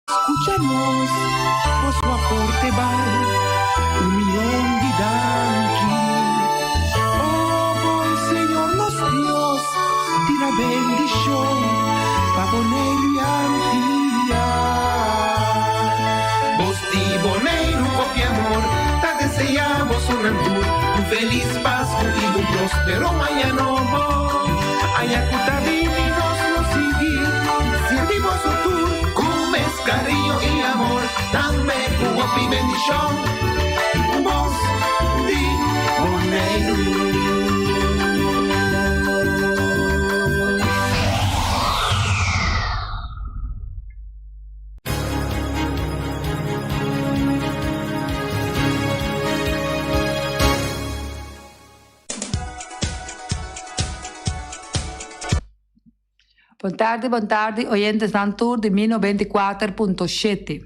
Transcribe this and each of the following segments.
Escúchanos, vos tu aporte vale 1.000.000 de danqui. Oh, buen Señor nos Dios, tira bendición, pa' poner antía. Vos di boneiro con mi amor, te deseamos un rantur, un feliz Pascua y un próspero año nuevo. Ayacuta vivinos nos seguir, sentimos su tour, cumes cariño y amor, dame cubo y bendición. Vos di boneiro. Buon tardi, oyentes dan tour de 1094.7.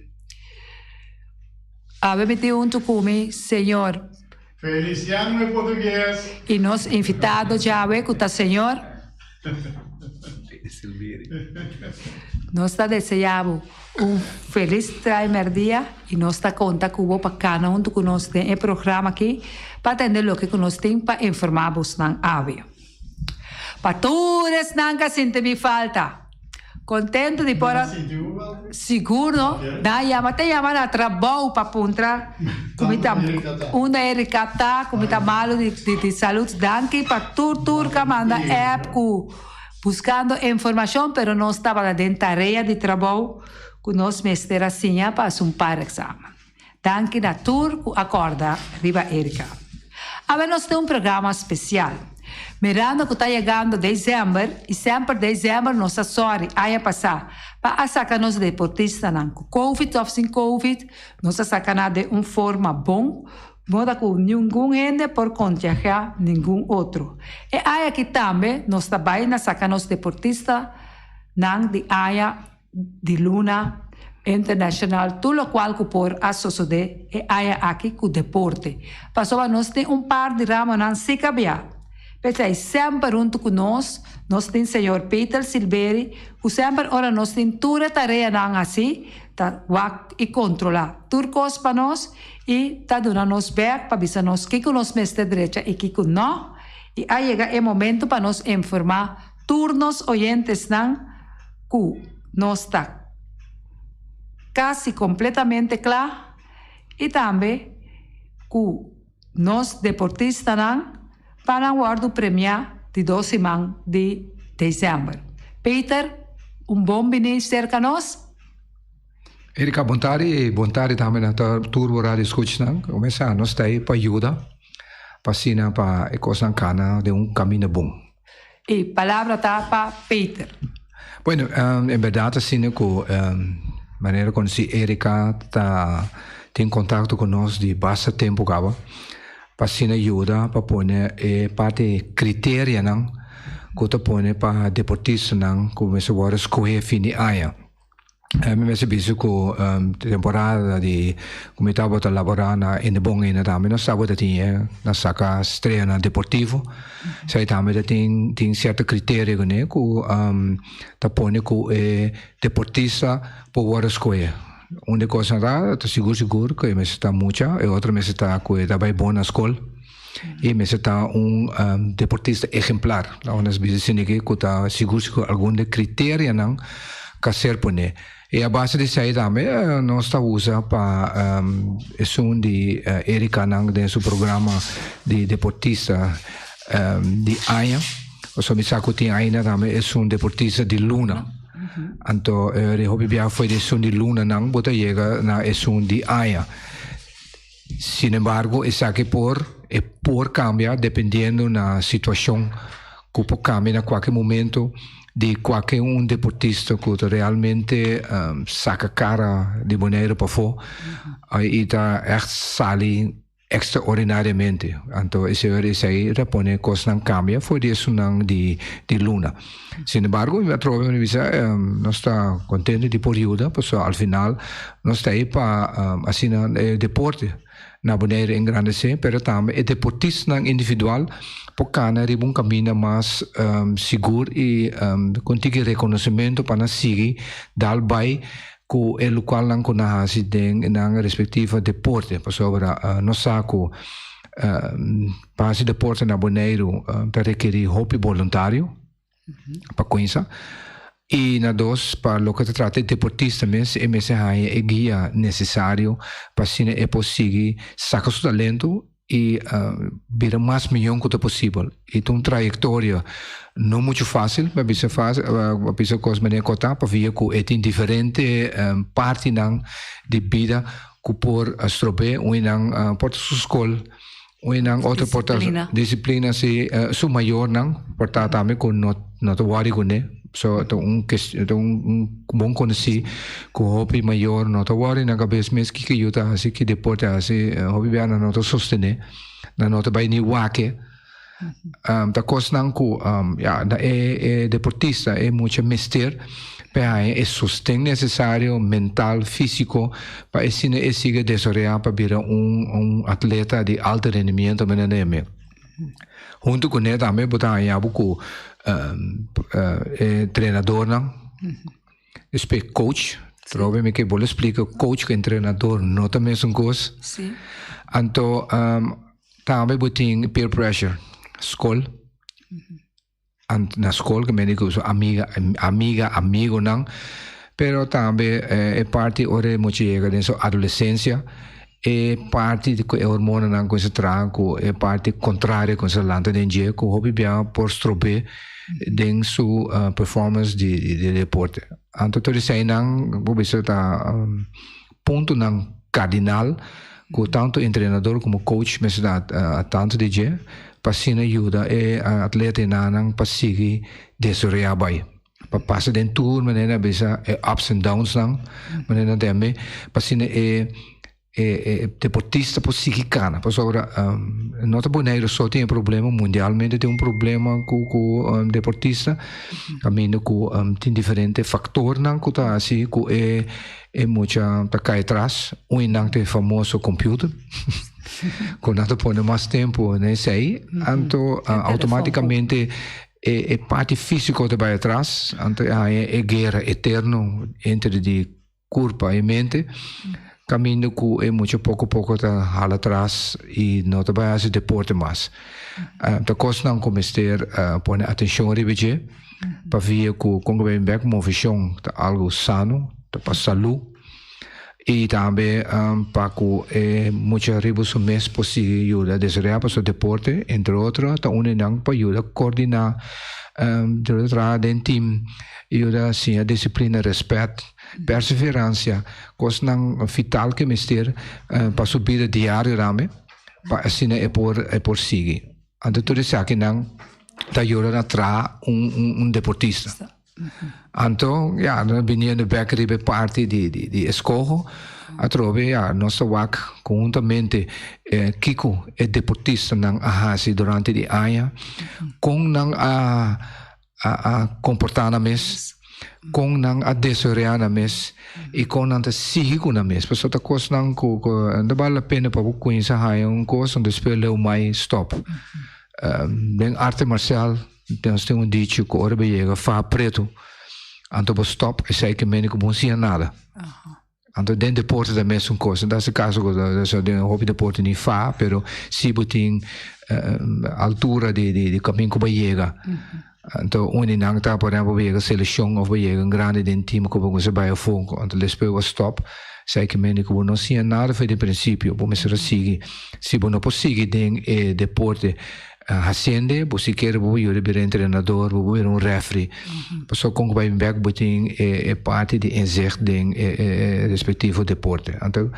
Avete junto comigo, Senhor. Feliciano em português. E nós invitados já a com o Senhor. Nós desejamos feliz primeiro dia e nós está conta com o bacana junto com nós tem programa aqui para atender o que nós temos para informar-vos na área. Paturas nunca sinto me falta. Contento de por seguro, da llama na trabalho para encontrar comida uma ericata, comida malo de saúde, danke para tur que manda app buscando informação, pero não estava dentro da tarefa de trabalho que nós mestre assim para um par exame. Danke na tur acorda riba Erika. Agora nós temos programa especial. Mirando que está chegando dezembro, e sempre dezembro, nossa sorte, aí passar, para sacar nos deportistas, com Covid ou sem Covid, nossa sacar de uma forma bom, moda que nenhum gente por contagiar nenhum outro. E aí aqui também, nós trabalhamos sacar nos deportistas, de área de Luna Internacional, tudo o qual que por associar, e aí aqui com o deporte. Passou a nós ter par de ramos não se cabia. Perché sempre junto con nós temos o senhor Peter Silveri, que sempre ora nós temos toda a tarefa assim, tá e controlar tudo coisa para nós e tá dando nos back para avisar nós que nós mestre direita e que não. E aí chega o momento para nós informar turnos oyentes não que nós está quase completamente claro e também que nós deportistas não para o prêmio de 12 de dezembro. Peter, bom venir cerca a nós. Erika, boa tarde também na turbo rádio escuta. Começa nós está aí para ajuda, para ensinar para coisa cana de caminho bom. E palavra tá para Peter. Bueno, em verdade assim que maneira como se Erika tem contato com nós de bastante tempo agora. Para sina ajuda para pôr parte critério não que tu põe para deportista não começa agora escolher fim de ano. Me visto que temporada de como estava a laborar na em bom ainda também nós sabemos que tinha na saca estreia na deportivo, sai também tem certo critério né que tu põe que deportista para agora escolher. Uma coisa rara, estou seguro que me está muita, e outra me está que está bom na escola, e me está deportista exemplar. Onde as vezes que está seguro que algum critério não que ser pone. E a base disso aí também nós está usa para de Erika não de seu programa de deportista de Aya, o so me saco tem ainda também deportista de Luna. Então, eu bia foi de de Luna não bota chega na de Aya. Sin embargo, isso aqui por cambiar dependendo na situação que pode cambiar a qualquer momento de qualquer deportista que realmente saca cara de maneira para fora e está echt sali extraordinariamente. Então, isso aí repõe coisas não cambia, foi isso não de Luna. Sin embargo, eu trovo nós está contente de por ajuda, porque ao final nós está aí para assinar deporte na maneira engrandecer, mas também é deportista individual, porque é um caminho mais seguro e contigo reconhecimento para seguir, dar vai ku el local lang ko nahasi den ng respectieve deporte. Pasobra no saco pasi deporte na Bonaire para requerir hobby voluntário para coisa. E na dos, para lo que se trata de deportista mesmo, é guia necessário para se é possível sacar seu talento e vir mais milhão que possível. E uma trajetória não muito fácil, mas bisa fácil, bisa coisa maneira contar para ver que é em diferente parte de vida que por astrobe ou em porta sua escola ou em outra porta disciplina se su maior não porta também com not worry com né. So bom conheci que o hobby maior não tá worry na cabeça mesmo que eu tá assim que depois assim hobby bem não tá sostener não tá bem nem wake tá coisa não que é deportista é muito mister é sustento necessário mental físico para esse siga desarrollar para virar atleta de alto rendimento menene junto com ele também botar aí algo treinador não respeito coach trove me que vou explicar coach que treinador não também são coisas então também botem peer pressure escola na escola que me digo amigo não pero também é parte ora muito chega dentro adolescência é parte de que hormona não coisa tranco é parte contrária com essa lanta de dia que o hobby bem por strobe dentro sua performance de deporte. Então tudo isso aí não vou dizer tá ponto não cardinal que tanto treinador como coach me dá tanto de dia para se ajuda é atleta não para seguir desarrollar bem. Para passar dentro tour maneira bisa ups and downs não maneira também para se deportista por psicicana, por sobre nota Bonaire só tem problema mundialmente tem problema com deportista, caminho com tem diferente fator não que tá assim que é muito tá cai atrás não tem famoso computer quando nada põe mais tempo nesse aí então automaticamente é parte física que vai atrás então é guerra eterno entre de corpo e mente caminho que é muito pouco tá hala atrás e não tá vai fazer deporte mais tá coisa não começar põe atenção ribete para ver que quando vem back movição tá algo sano tá para saúde e também para que é muito ribos o mês possível ajuda a desenvolver para o deporte entre outros tá não para ajudar a coordenar dentro time ajuda assim a disciplina respeito perseverança coisa não vital que mister para subir diário também para assim é por seguir então tudo isso aqui não tá ajuda a trazer deportista então não vinha no bakery be parte de escola a trove nossa work conjuntamente Kiko é deportista não ahasi durante de ano com não a comportar na mes com não a desoriar na mes e com não a seguir na mes porque outra coisa não não vale a pena para conhecer a coisa onde espelho mais stop bem arte marcial tem dicho que ora chega fa preto então você stop e sai que menos como se nada então dentro do deporte também é uma coisa nesse caso o hobby deporte nem fa pero se botem altura de caminho que vai chegar então não está por exemplo vai chegar seleção ou vai chegar grande dentro time que você vai a fogo então depois você stop sai que menos como não se nada foi de princípio vamos seguir se você não pode seguir dentro deporte ascende, você quer ir treinador, ir referee, pessoa com vai back botin é parte de inzicht ding respectivo deporte. Então,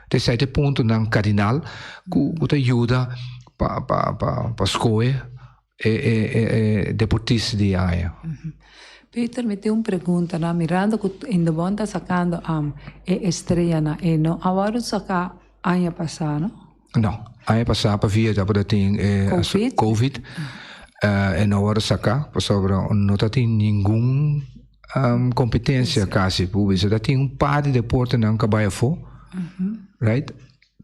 terceiro ponto não cardinal, que ajuda para escolher deportista de área. Peter, me tem uma pergunta, né? Mirando que ainda bom está sacando estreia na não, agora sacar ano passado, não? Ano passado via da tem COVID e não agora sacar, sobre não tem nenhuma competência quase, porque já tem par de deporte não acaba for, right?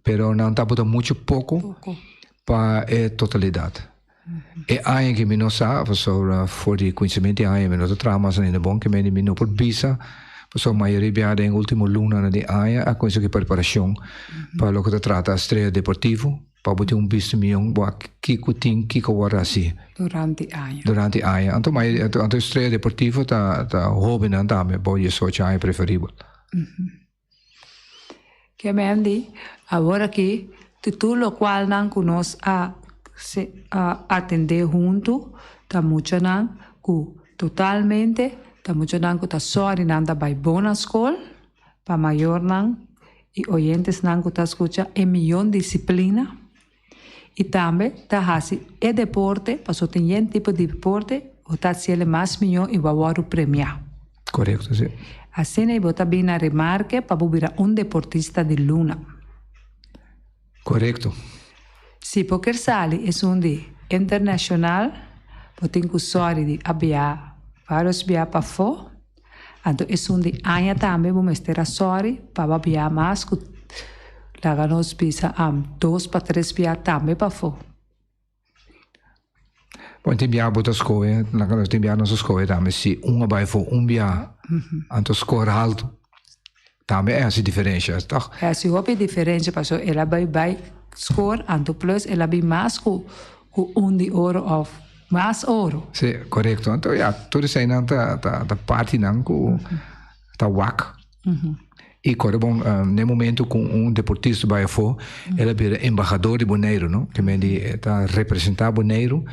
Pero não está botando muito pouco para a totalidade. E aí que me não sabe sobre for de conhecimento aí me não traumas ainda bom que me não por visa Pessoal, a maioria em último luna de aia a coisa que preparação para lo que se trata estreia deportivo para botar visto milhão boa kiko ting kiko wara assim durante aia então estreia deportivo tá hobby não tá me boa só chai preferível que mendi agora que tudo o qual não conosco a atender junto tá muito não totalmente tá muito não tá só nanda vai boa escola para maior não e oyentes não tá escuta milhão disciplina e também tá assim é deporte passou tem tipo de deporte o tá se ele mais milhão e vai o premiar correto sim assim aí bota bem na remarque para virar deportista de luna correto sim porque sali é de internacional botem que sorry de abia vários bia para fora então é de aia também vamos ter a sorry para abia mais que lá nos pisa 2 para 3 bia também para fora bom tem bia bota escola lá nos tem bia nossa escola também se vai for bia então score alto também é assim diferença tá é assim houve diferença passou ela vai score então plus ela vai mais com de ouro of mais ouro sim correto então tudo isso aí não tá parte não com tá wak e corre bom no momento com deportista vai for ela vira embaixador de Bonaire não que me di tá representar Bonaire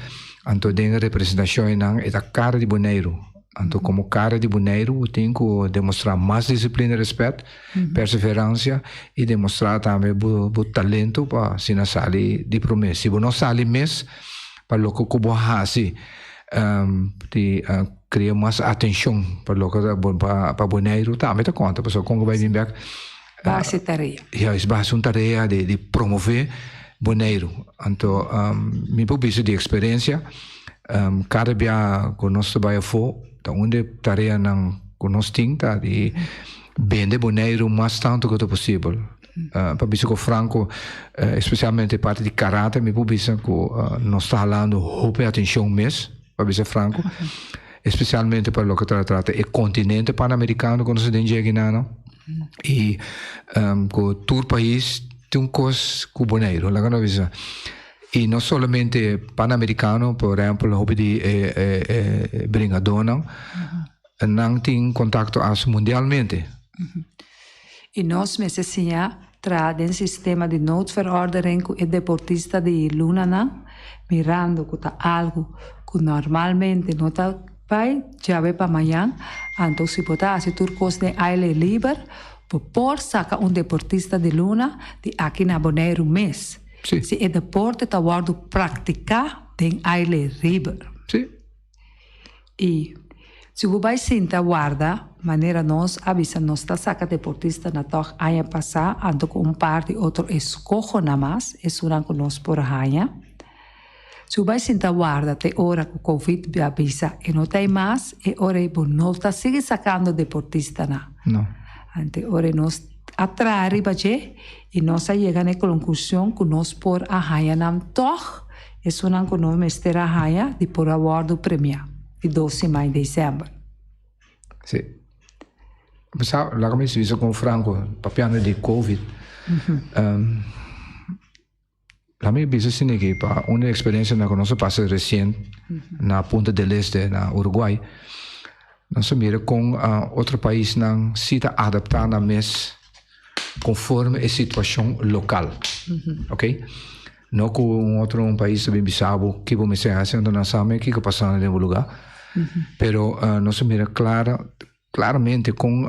então tem representação não é a cara de Bonaire então como cara de Bonaire tem que demonstrar mais disciplina respeito perseverança e demonstrar também o talento para se não sair de promessa se não sair mês para lo que como assim de criar mais atenção para lo que para Bonaire também tá conta pessoal como vai vir back base tarefa é base tarefa de promover Bonaire então me publico de experiência cada dia que nós trabalhamos fora então onde tarefa não que nós temos tá de vender Bonaire o mais tanto que possível para isso que Franco especialmente parte de karate me publica que nós está falando roupa atenção mesmo para isso Franco especialmente para o que trata o continente pan-americano quando se tem chegando e que todo país tem coisa com Bonaire lá não visa e não somente pan-americano por exemplo roupa de brigadona não tem contato mundialmente e nós me ensinamos trazem sistema de noodverordening e deportista de luna não mirando que tá algo que normalmente não tá vai já vai para amanhã então se botar se turcos de aire livre por sacar deportista de luna de aqui na Bonaire mês sim. Se o deporte está guardo praticar tem aire livre sim. E se você vai sentar guarda maneira nós avisa nós está saca deportista na toca aia passar então com parte outro escojo na mais é uma que nós por aia se você vai sentar guarda até hora que o Covid avisa e não tem mais é hora e não está seguir sacando deportista na não ante hora nós atrás ribaje e nós chegamos à conclusão que nós por aia nam toch é uma que nós mestre aia de por award premio de 12 de dezembro. Sim. Pessoal, lá como isso com o Franco, papiano de Covid. Lá me bisa sini que para uma experiência na que nós passamos recente na Punta del Este, na Uruguai, nós mira com outro país não se está adaptando a mês conforme a situação local, ok? Não com outro país bem bizarro que vamos ser assim, então nós sabemos que passa no lugar. Pero nós mira claramente com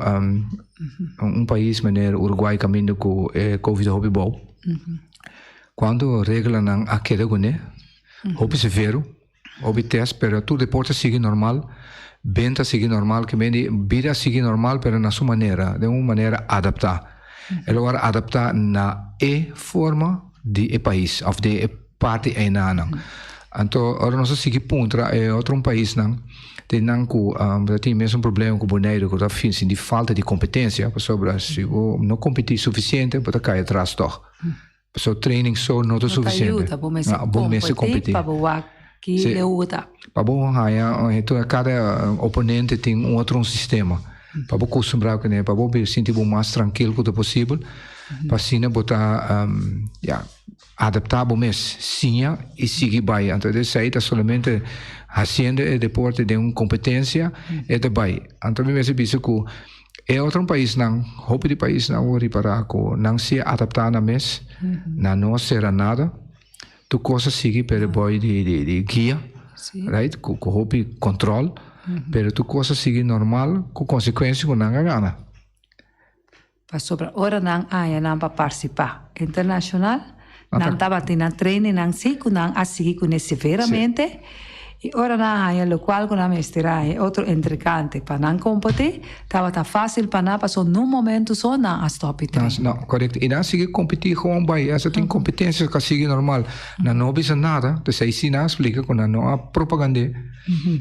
país maneiro Uruguai caminho com Covid hobby bom. Quando regra não aquele né, hobby severo, hobby teste, pero tudo deporte sigue normal, venda sigue normal, que vende vida sigue normal, pero na sua maneira, de uma maneira adaptar. Agora adaptar na forma de país, of de parte ainda. Então, agora nós seguimos pontra é outro país não tem não que tem mesmo problema com o Bonaire que tá fim de falta de competência sobre Brasil não competir suficiente para cair atrás doch so training só não é suficiente bom mesmo competir para boa que luta para bom então cada oponente tem outro sistema para acostumbrar com ele, para sentir mais tranquilo quanto possível, para assim botar adaptar o mês, sim, e seguir bem. Então, isso aí está somente fazendo o deporte de uma competência e de bem. Então, eu penso que é outro país, não, roupa de país não vou reparar que não se adaptar na mês, não será nada, tu coisa sigue pelo boi de guia, right? Com roupa controle, pero tu coisa sigue normal, com consequência que não ganha. Para sobre ora não há não para participar internacional, não estava tendo treino, não sei que não assim que severamente. E ora na há o qual com a mestra é outro entrecante para não competir, estava fácil para não passar num momento só não a stop treino. Não, correto. E não sigue competir com bem, essa tem competência que sigue normal. Não precisa nada, então se não explica que não há propaganda,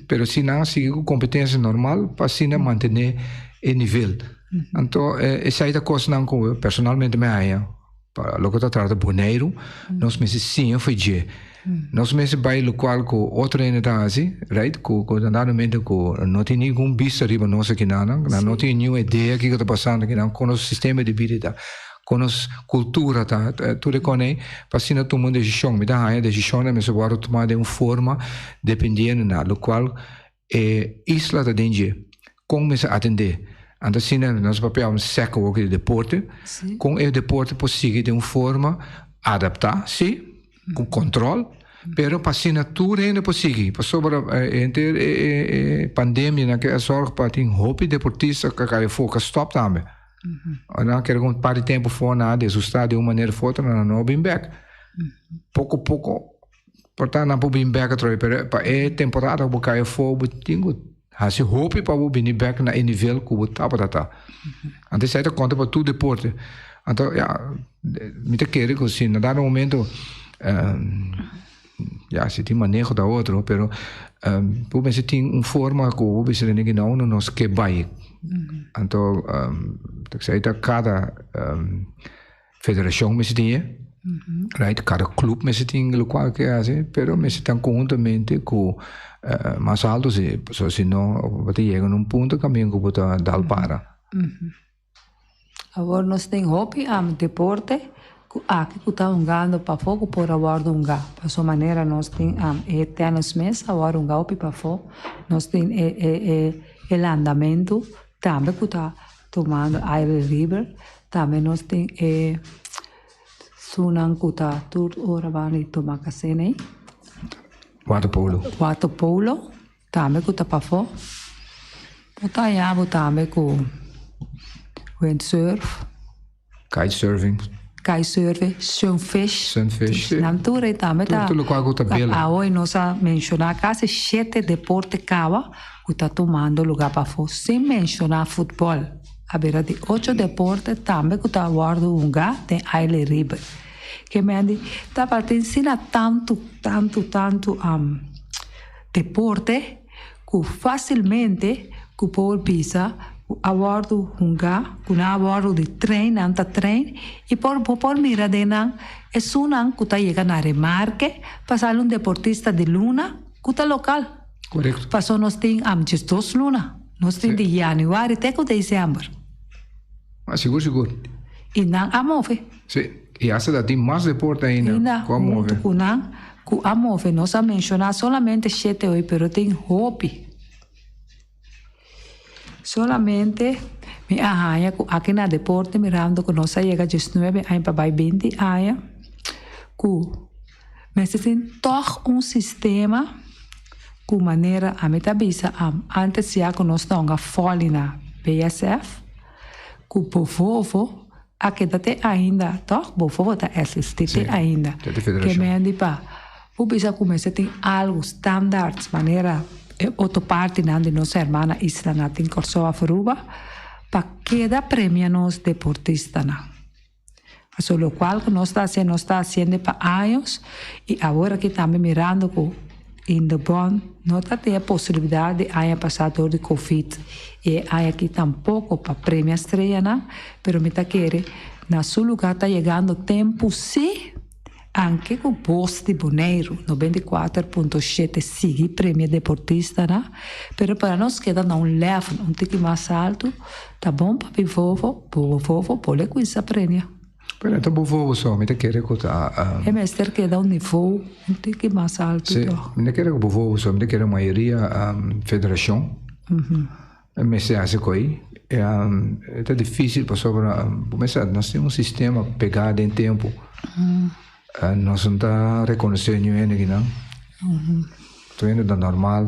pero se não sigue com competência normal, para assim manter o nível. Então, essa é a coisa não que personalmente me há. Para lo que está tratando de boneiro, nós mesmos sim foi dia. Nós mesmos vai no qual com outro ainda assim, right? Com normalmente com não tem nenhum bicho arriba nós aqui não tem nenhuma ideia que está passando aqui não com o sistema de vida, com a cultura tá, tudo com aí, para assim não tomar decisão, me dá a decisão, mas agora tomar de uma forma dependendo na lo qual isla da dentro, como se atender. Então, assim, nós papel um século de deporte, com o deporte possível de uma forma adaptar, sim, com controle, pero para assim tudo ainda possível. Para sobre a pandemia, que é só para ter roupa deportista que cai foca stop também. Não quero um par de tempo fora nada, ajustar de uma maneira forte, não bem back. Pouco, portanto, não bem back, para a temporada que cai fogo, tenho assim roupa para o bem back na nível que o tá para tá. Então, isso aí conta para todo deporte. Então, me te quero que assim, no dado momento se tem manejo da outro, pero se tem uma forma que o se não nos que vai. Então, cada federação me tem, right? Cada clube me tem o qual que é assim, pero me tem conjuntamente com mais alto, se não, vai chegar num ponto caminho que botar dar para. Agora nós tem hobby, deporte. Aqui que está jogando para fogo por agora para sua maneira nós tem anos meses agora hobby para fogo nós tem o andamento também que está tomando aire livre também nós tem sunan que está tudo hora vai tomar café né waterpolo também que está para fogo está já também com windsurf kitesurfing sunfish. Natura também tá. Tudo qual que tá hoje nós mencionar quase 7 deportes cava que tá tomando lugar para fora, sem mencionar futebol. A beira de 8 deportes também que tá guardando um lugar tem aire livre. Que me andi tá para ensinar tanto deporte que facilmente que pode pisar abordo hunga kuna abordo de trein anta trein e por mira de nan é sunan kuta llega na remarque pasar um deportista de luna kuta local correto passou nós tem just 2 luna nós tem de januário até com dezembro seguro e nan amove sim e essa tem mais deporte ainda como amove kunan ku amove nós a mencionar solamente 7 hoje pero tem hobby solamente me arranha aqui na deporte mirando que nós chega 19 anos para 20 anos mas tem todo sistema com maneira a metabisa antes já que nós não fole na BSF que o povo aqui até ainda o povo está existente ainda que me andi para o bisa começa tem algo standards maneira outra parte de nossa irmã Isla na tem corso a Furuba para cada premia nos deportistas na so lo qual que nós está haciendo para anos e agora que também mirando com in the bond não está tem a possibilidade de haya passado de Covid e haya aqui tampouco para premia estrela na pero me tá querer na seu lugar está chegando tempo sim anche con posti Bonaire 94.7 sigi premio deportista, né? Pero para nós queda na um level um tique mais alto, tá bom para povo pode com essa premia. Pero então povo só, me te quer escutar. É mestre queda um nível um tique mais alto. Sim, me quer que povo só, me quer a maioria federação. Me se hace coi. É difícil para sobre, começar, nós temos um sistema pegado em tempo. Nós não está reconhecendo ninguém, não. Estou indo da normal.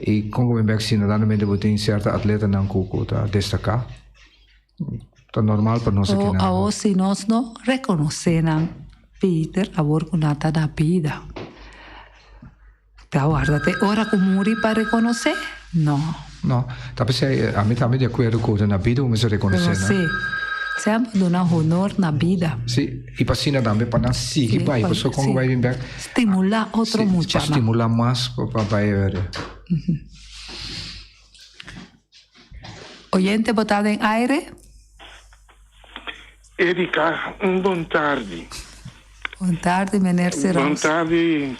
E como bem que normalmente tem certa atleta não que está destacar. Está normal para nós aqui não. Ou se nós não reconhecemos Peter, agora que não está na vida. Então, guarda-te, ora como para reconhecer? Não. Não, talvez a mim também de acordo com na vida, mas reconhecer, né? Sempre dá honor na vida. Sim, e para cima também para não seguir, para a pessoa como vai vir back. Estimular outro muito. Para estimular mais para vai. Oyente botado em aire? Erika, boa tarde. Boa tarde, menino Serão. Boa tarde.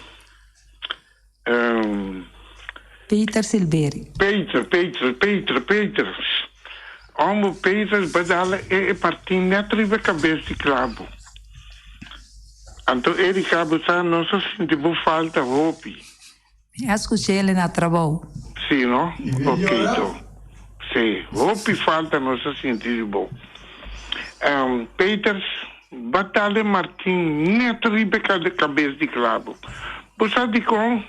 Peter Silveri. Peter. Omo Peter badala e parti netri be cabeça de clavo. Anto Erika busa não se sente bu falta hopi. Escutei ele na trabalho. Sim, não? Ok, então. Sim, hopi falta não se sente bom. Peter badala Martin netri be cabeça de clavo. Busa de com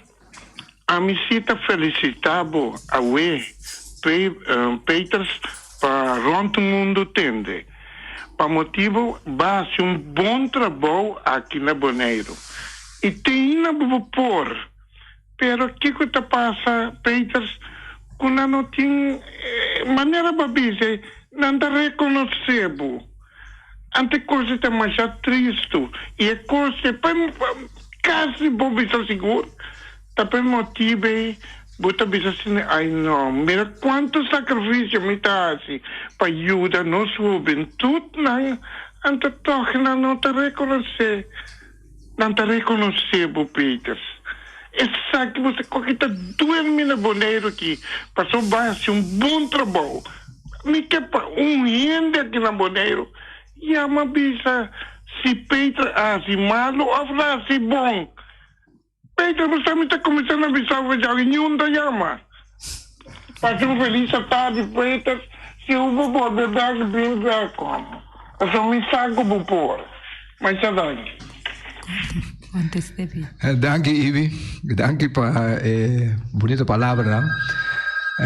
a misita felicitabo a we Peters para rond o mundo tende. Para motivo base bom trabalho aqui na Bonaire. E tem na por. Pero que te passa, Peters, quando não tem maneira babise, não te reconhecebo. Ante coisa está mais triste. E a coisa quase bobisa seguro. Tapi motive buta bisa sini ai no mira quanto sacrifício me tá assim para ajudar nos juventude na ante toque não te reconhecer bu Peters essa que você coqueta 2 na Bonaire aqui passou base bom trabalho me que para rende aqui na Bonaire e a uma bisa se Peter assim malo ou assim bom. Peter, você me está começando a avisar que já nenhum da chama. Passou feliz tarde, Peter. Se eu vou poder dar bem para como. Eu só me saco por pôr. Mas já dá. Danke, Ivi. Danke para bonita palavra, não?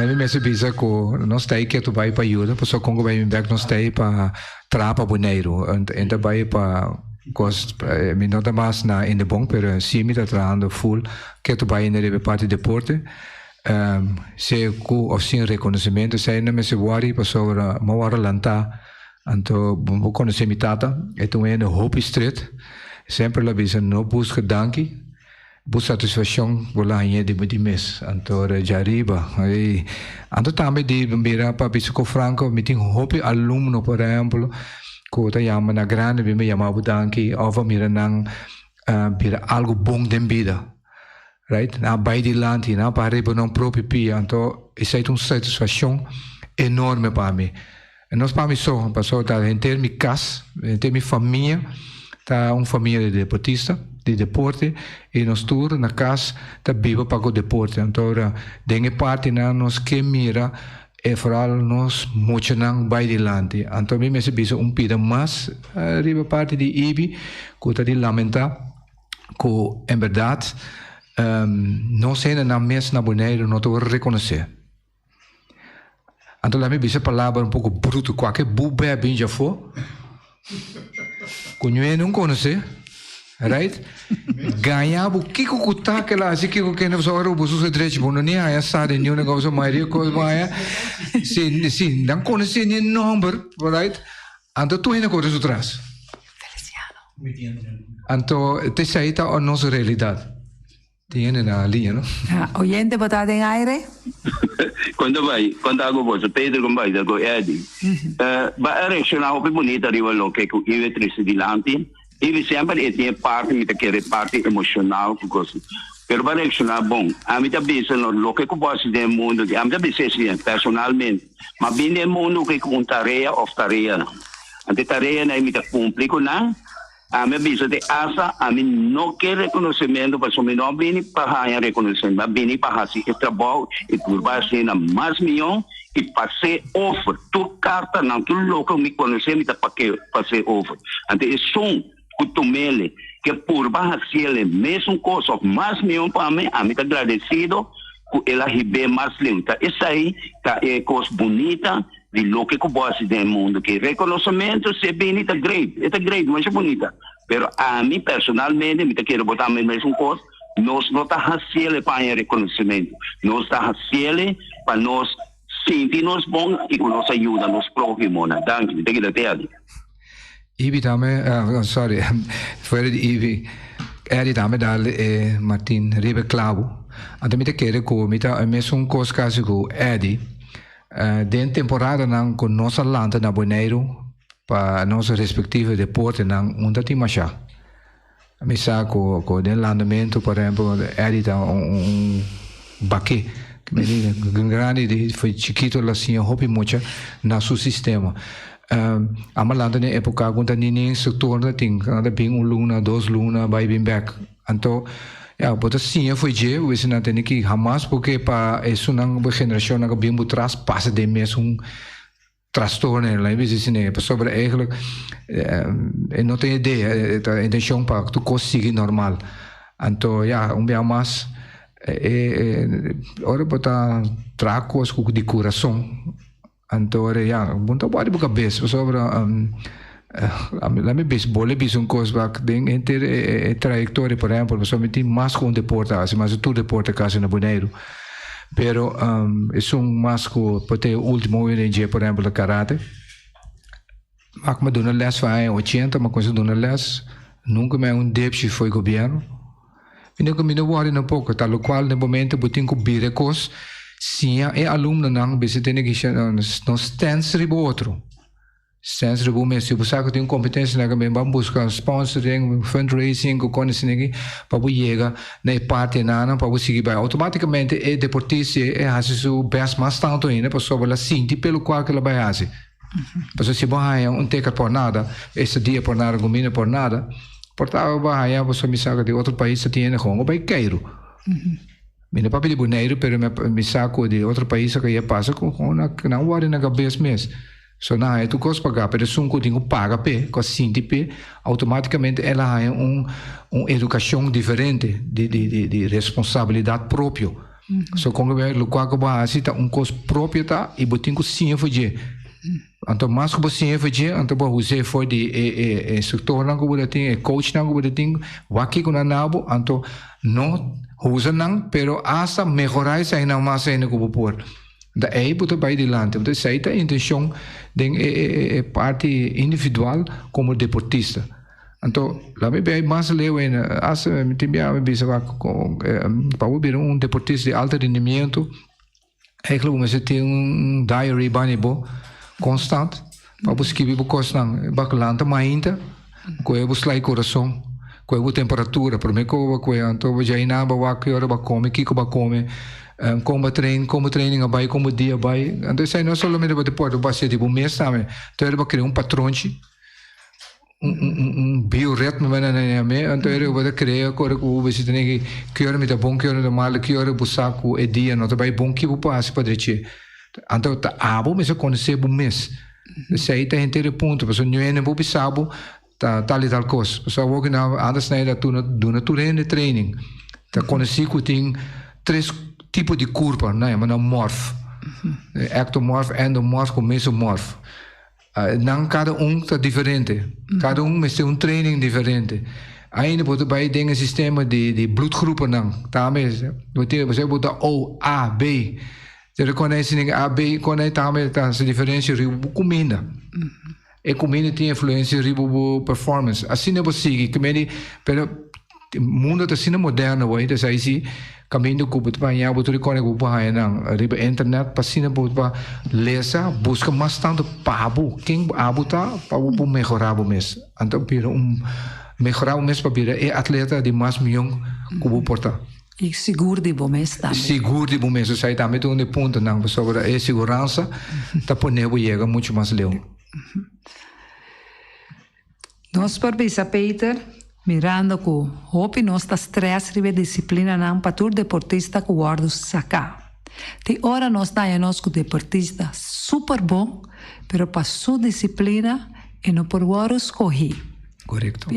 Me pensa que nós temos que vai para ajuda, porque Congo vai vir back, nós temos para trapa Bonaire, então vai para mi nota mais na in de bom, pero sim me está traindo full que tu vai na parte de deporte. Se ku of sin reconhecimento, se não me se worry para sobre uma hora lanta, então vou conhecer mi tata, e tu é no Hope Street, sempre lá bisa no busca danki, busca satisfação, bola aí de mês, então já arriba, aí, então também de mira para bisa com Franco, me tem Hope aluno, por exemplo. Kota yang mana grande bima yang mau danki over mira nang mira algo bom den vida, right? Na bai di lanti na pare por non proprio pia, então isso é uma satisfação enorme para mim. E nós para mim só passou tá em termos casa, em termos família, tá uma família de deportista, de deporte e nós tour na casa tá viva para o deporte, então dengue parte na nós que mira e vooral nós muito não vai adiante. Então, me se bisa pida mais arriba parte de IBI, que está de lamentar, que, em verdade, nós ainda na mesa na Bonaire não estou a reconhecer. Então, lá me bisa palavra pouco bruto, qualquer bubé bem já foi, que não conhece, right? Ganhava o que custa que lá, assim que não só era o bolso direito, bom, não é essa de nenhum negócio mais coisa mais, sim, não conhece nenhum número, right? Então tu ainda corres atrás. Então te sai tá a nossa realidade. Tiene na linha, não? Oyente botado em aire? Quando hago voce, Pedro come vai da go Eddie. Ba reazione a bonita arriva lo che i vetristi di lanti. E sempre tem parte, me quer parte emocional, pero para reaccionar bom, a mim também se no que eu posso do mundo, a mim também se personalmente, mas bem do mundo que com tarefa ou tarefa, ante tarefa na me cumprir com na, a mim bisa de asa, a mim não quer reconhecimento, para me não bem para ganhar reconhecimento, mas bem para fazer esse trabalho e por baixo na mais milhão e passei offer, tu carta não, tu local me conhecer me passei offer, ante é som kutumele que por baixo ele mesmo coisa mais milhão para mim, a mim está agradecido que ela rebe mais lenta, isso aí tá é coisa bonita de lo que eu posso do mundo, que reconhecimento se bem é great, mas é bonita. Pero a mim personalmente, me quero botar a mesma coisa, nós não está fazendo para reconhecimento, nós está fazendo para nós sentir-nos bom e com nossa ajuda, nos próximos, né? Danke, me quero ter. Ibi também, sorry, fora de Ibi, também dar Martin Ribe Clavo, até me quero que me tá mesmo coisa caso que Eddie den temporada nang con nossa lanta na Bonaire para nossa respectiva deporte nang unda timasha. Mi sa ko den landamento, por exemplo, edita baque que me diga grande de foi chiquito la assim hobby mucha na su sistema. A malanda na época quando ninguém se torna tem cada bem luna, 2 luna, vai bem back. Então ja, but assim foi je, we zijn dat niet jamás porque para isso não geração não bem muito atrás passa de mesmo transtorno, lá vezes assim, sobre eigenlijk não tem ideia, a intenção para tu conseguir normal. Então, ja, bem mais ora botar tracos com de coração. Então, ja, muito bom de cabeça sobre la me bis bole bis un cos back den trayectoria por ejemplo somente más con deporte hace más tu deporte casi na Bonaire pero es un más co pote último en por ejemplo karate mak me doen les van 80 maar kon doen les nunca me un depsi foi governo e que me não vale na pouco tal qual no momento botin com birecos sim é aluno não bese tem que não stance ribo outro sense do mês se você tem competência na também vamos buscar sponsoring fundraising com coisas assim para você chegar na parte na para você seguir automaticamente é deportista é fazer o best mais tanto ainda para sobre a sinti pelo qual que ela vai fazer para se vai ticket por nada esse dia por nada comida por nada portava vai você me saca de outro país se tem com vai Cairo me papel de Bonaire pero me saco de outro país que ia passa com não vai na cabeça mesmo. So na é tu cos pagar, pero se tinha paga pe, com sinti pe, automaticamente ela é educação diferente de responsabilidade própria. So quando vai o qual que vai assim tá cos próprio tá e botinho sim fazer. Então mais que você fazer, então você foi de instrutor não que você tem, coach não que você tem, aqui com a nabo, então não usa não, pero hasta melhorar isso ainda mais ainda que por da é botar para adiante, então essa é a intenção de parte individual como deportista. Então, lá me bem mais leu em as me tem bem bisa para ver deportista de alto rendimento, é claro, mas tem diary banibo constante, para você escrever constante, baclanta mainta, com o slide coração, com a temperatura, para mim com então já ina ba que hora ba come, que ba come como training abai, como dia abai. Então isso aí não somente para depois vai ser tipo mês também. Então ele vai criar padrão, bioritmo na minha, então ele vai criar agora que você tem que hora me dá bom, que hora dá mal, que hora buscar o dia, não vai bom que você passa para direito. Então tá abo mas eu conhecer bom mês. Isso aí tá inteiro ponto, porque não é nem bom pisabo tal e tal coisa. Só vou que não antes na da tu training. Tá conhecer que tem 3 tipos de curva, né? Mas não morph, ectomorph, endomorph, com mesomorph. Não cada está diferente. Cada tem training diferente. Ainda pode vai ter um sistema de bloedgroepen não, tá mesmo? Você bota O, A, B. Você reconhece A, B, quando também tá essa diferença ribo comida. E comida tem influência ribo performance. Assim não você seguir, que pero mundo tá sendo moderno, vai, então aí caminho que você vai botar com o pai na riba internet para cima para lesa busca mais tanto para quem abuta para melhorar o mês então pelo mejorar o mês para vir é atleta de mais milhão como porta. E seguro de bom mês também. Seguro de bom mês, isso aí também tem um ponto não sobre a segurança, tá por nevo chega muito mais leu. Nós por bisa Peter, mirando que hope nós está stress ribe disciplina não para todo deportista que guarda sacar. Tem hora nós daí nós que deportista super bom, pero para sua disciplina e não por guarda escolhi. Correto.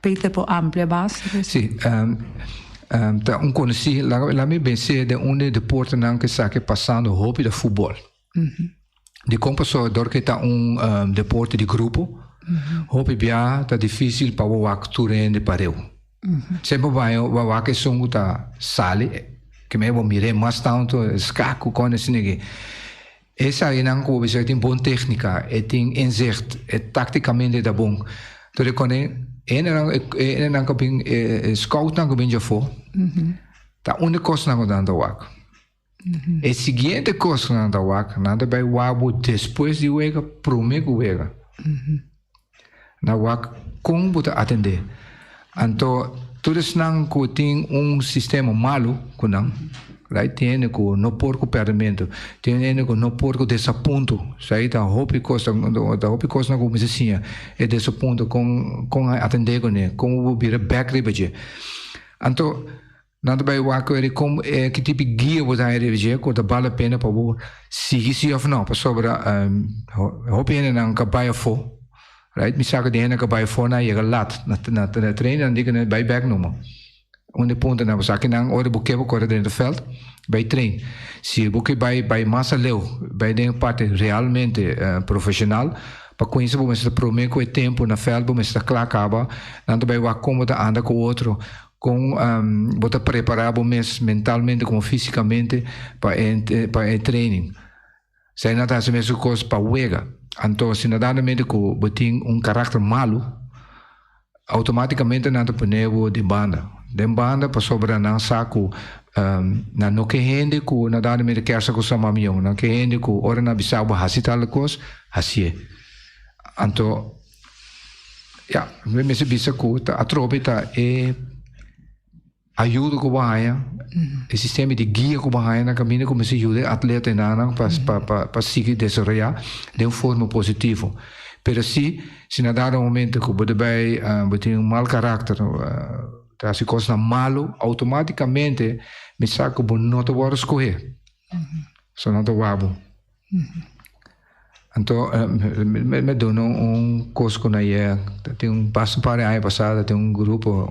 Peter por amplia base. Sim. Tá conheci lá me pensei de deporte não que está passando hobby de futebol. De como pessoa que tá deporte de grupo, hobby bia tá difícil para o actor de pareu. Sempre vai o que são tá sale que me vou mirar mais tanto escaco com esse ninguém. Essa aí não que você tem boa técnica, tem insight, taticamente é bom. Então quando não kaping scout não kaping já for, tá única coisa não dá wak. E seguinte coisa não dá wak, nada vai wabo depois de wega prometo wega. Na wak como você atender. Então todos não que tem sistema malo kunang, right? Tem que não porco perdimento, tem que não porco desaponto. Sai da hope coisa não como se sia é desaponto com atender com vir back ribeje. Então nada vai wako ele como que tipo guia você aí ribeje com a bala pena para o seguir se ou não para sobre hope ele não capaz for. Right, misalnya dia nak buy phone na ia lat na train dan dia buy back numa. Onde ponto na você nang ora buque para correr dentro do veld by train. Se buque by massa leu, by den parte realmente profissional, para conhecer como está prometo o tempo na veld, como está claro acaba, nanto by wa como da anda com outro, com bota preparar o mês mentalmente como fisicamente para training. Sai na taça mesmo coisa para wega. Então, se nadadamente que tem caráter malo, automaticamente não te poneu de banda. De banda, para sobrar não saco, não que rende que nadadamente quer saco sama mião, não que rende que ora na bisaba hasi tal coisa, hasi. Então, me se bisa que a tropa é ajuda que vai o sistema de guia que vai na caminho como se ajuda atleta na para seguir desarrollar de uma forma positiva. Pero se na dado momento que você vai tem mau caráter, tá se coisa malo, automaticamente me sabe que não te vai escolher. Só não te vai. Então, me dou coisa que não é, tem passo para aí passada, tem grupo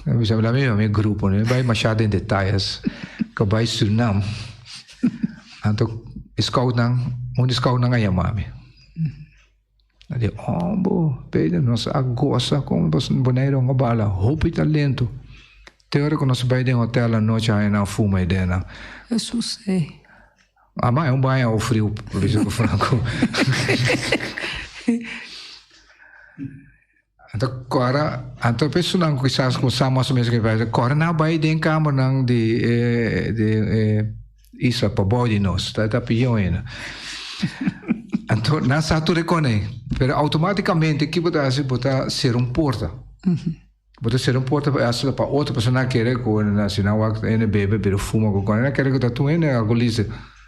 bisa bilang memang grupo ni, baik masyado em detalhes, kabay Suriname. Anto scout nang ayamami. Adi, pede nos agosa com boneiro nga bala, hope talento. Teora ko nos bay den hotel a noite aí na fuma idena. Jesus sei. Ama é banho ao frio, por isso que franco. Então pessoa não quizás com sama mesmo que vai agora na vai den câmera não de isso para body nós tá pião ainda então na sato recone pero automaticamente que botar ser porta botar ser porta para outra pessoa que quer com na sinal que ele bebe pero fuma com quando quer que tá tu ainda alcooliza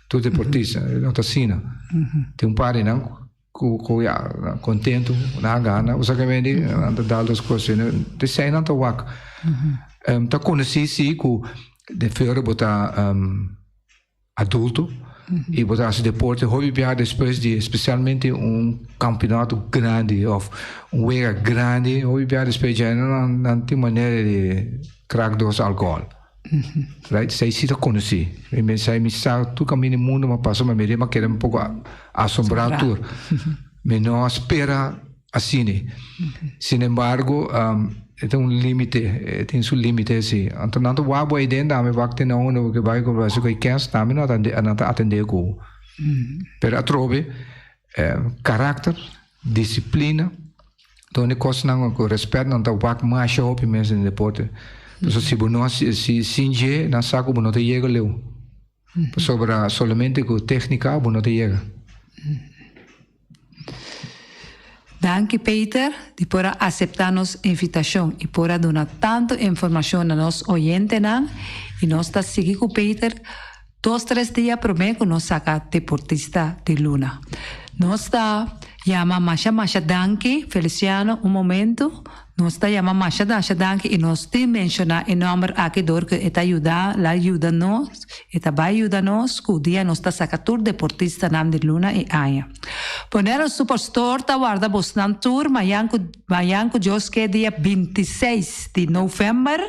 tu deportista não tá sina tem par não contento na gana usa que vende anda dar as coisas de sai não tá wak tá conheci se que de fora botar adulto e botar esse deporte hobby piada depois de especialmente campeonato grande ou wega grande hobby piada depois já não tem maneira de crack dos álcool. Right? Sei se eu conheci. Sei me sabe tu caminho no mundo, mas passou uma merda, mas quer um pouco assombrar tudo. Mas não espera assim. Sin embargo, tem limite, tem seu limite assim. Então não tô wabo aí dentro, me vai ter não que vai com você que quer, também não atender com. Pero a trove caráter, disciplina, então ne coisa não com respeito, não tá wak mais show mesmo no deporte. Então, se você se singe na saco, você não te chega leu. Sobre solamente com técnica, você não te chega. Danke, Peter, por aceptar nuestra invitación y por dar tanta información a los oyentes. Y nos está siguiendo con Peter 2-3 días primero que nos saca deportista de Luna. Nos está llama Masha Danke, Feliciano, un momento. Nos está llama Masha Danke y nos te menciona el nombre aquí que está ayudando, está va a ayudarnos, que día nos está sacando deportista de Luna y Aya. Poner el superstore ta guarda Bosnan Tour, mayanku Dios que día 26 de noviembre.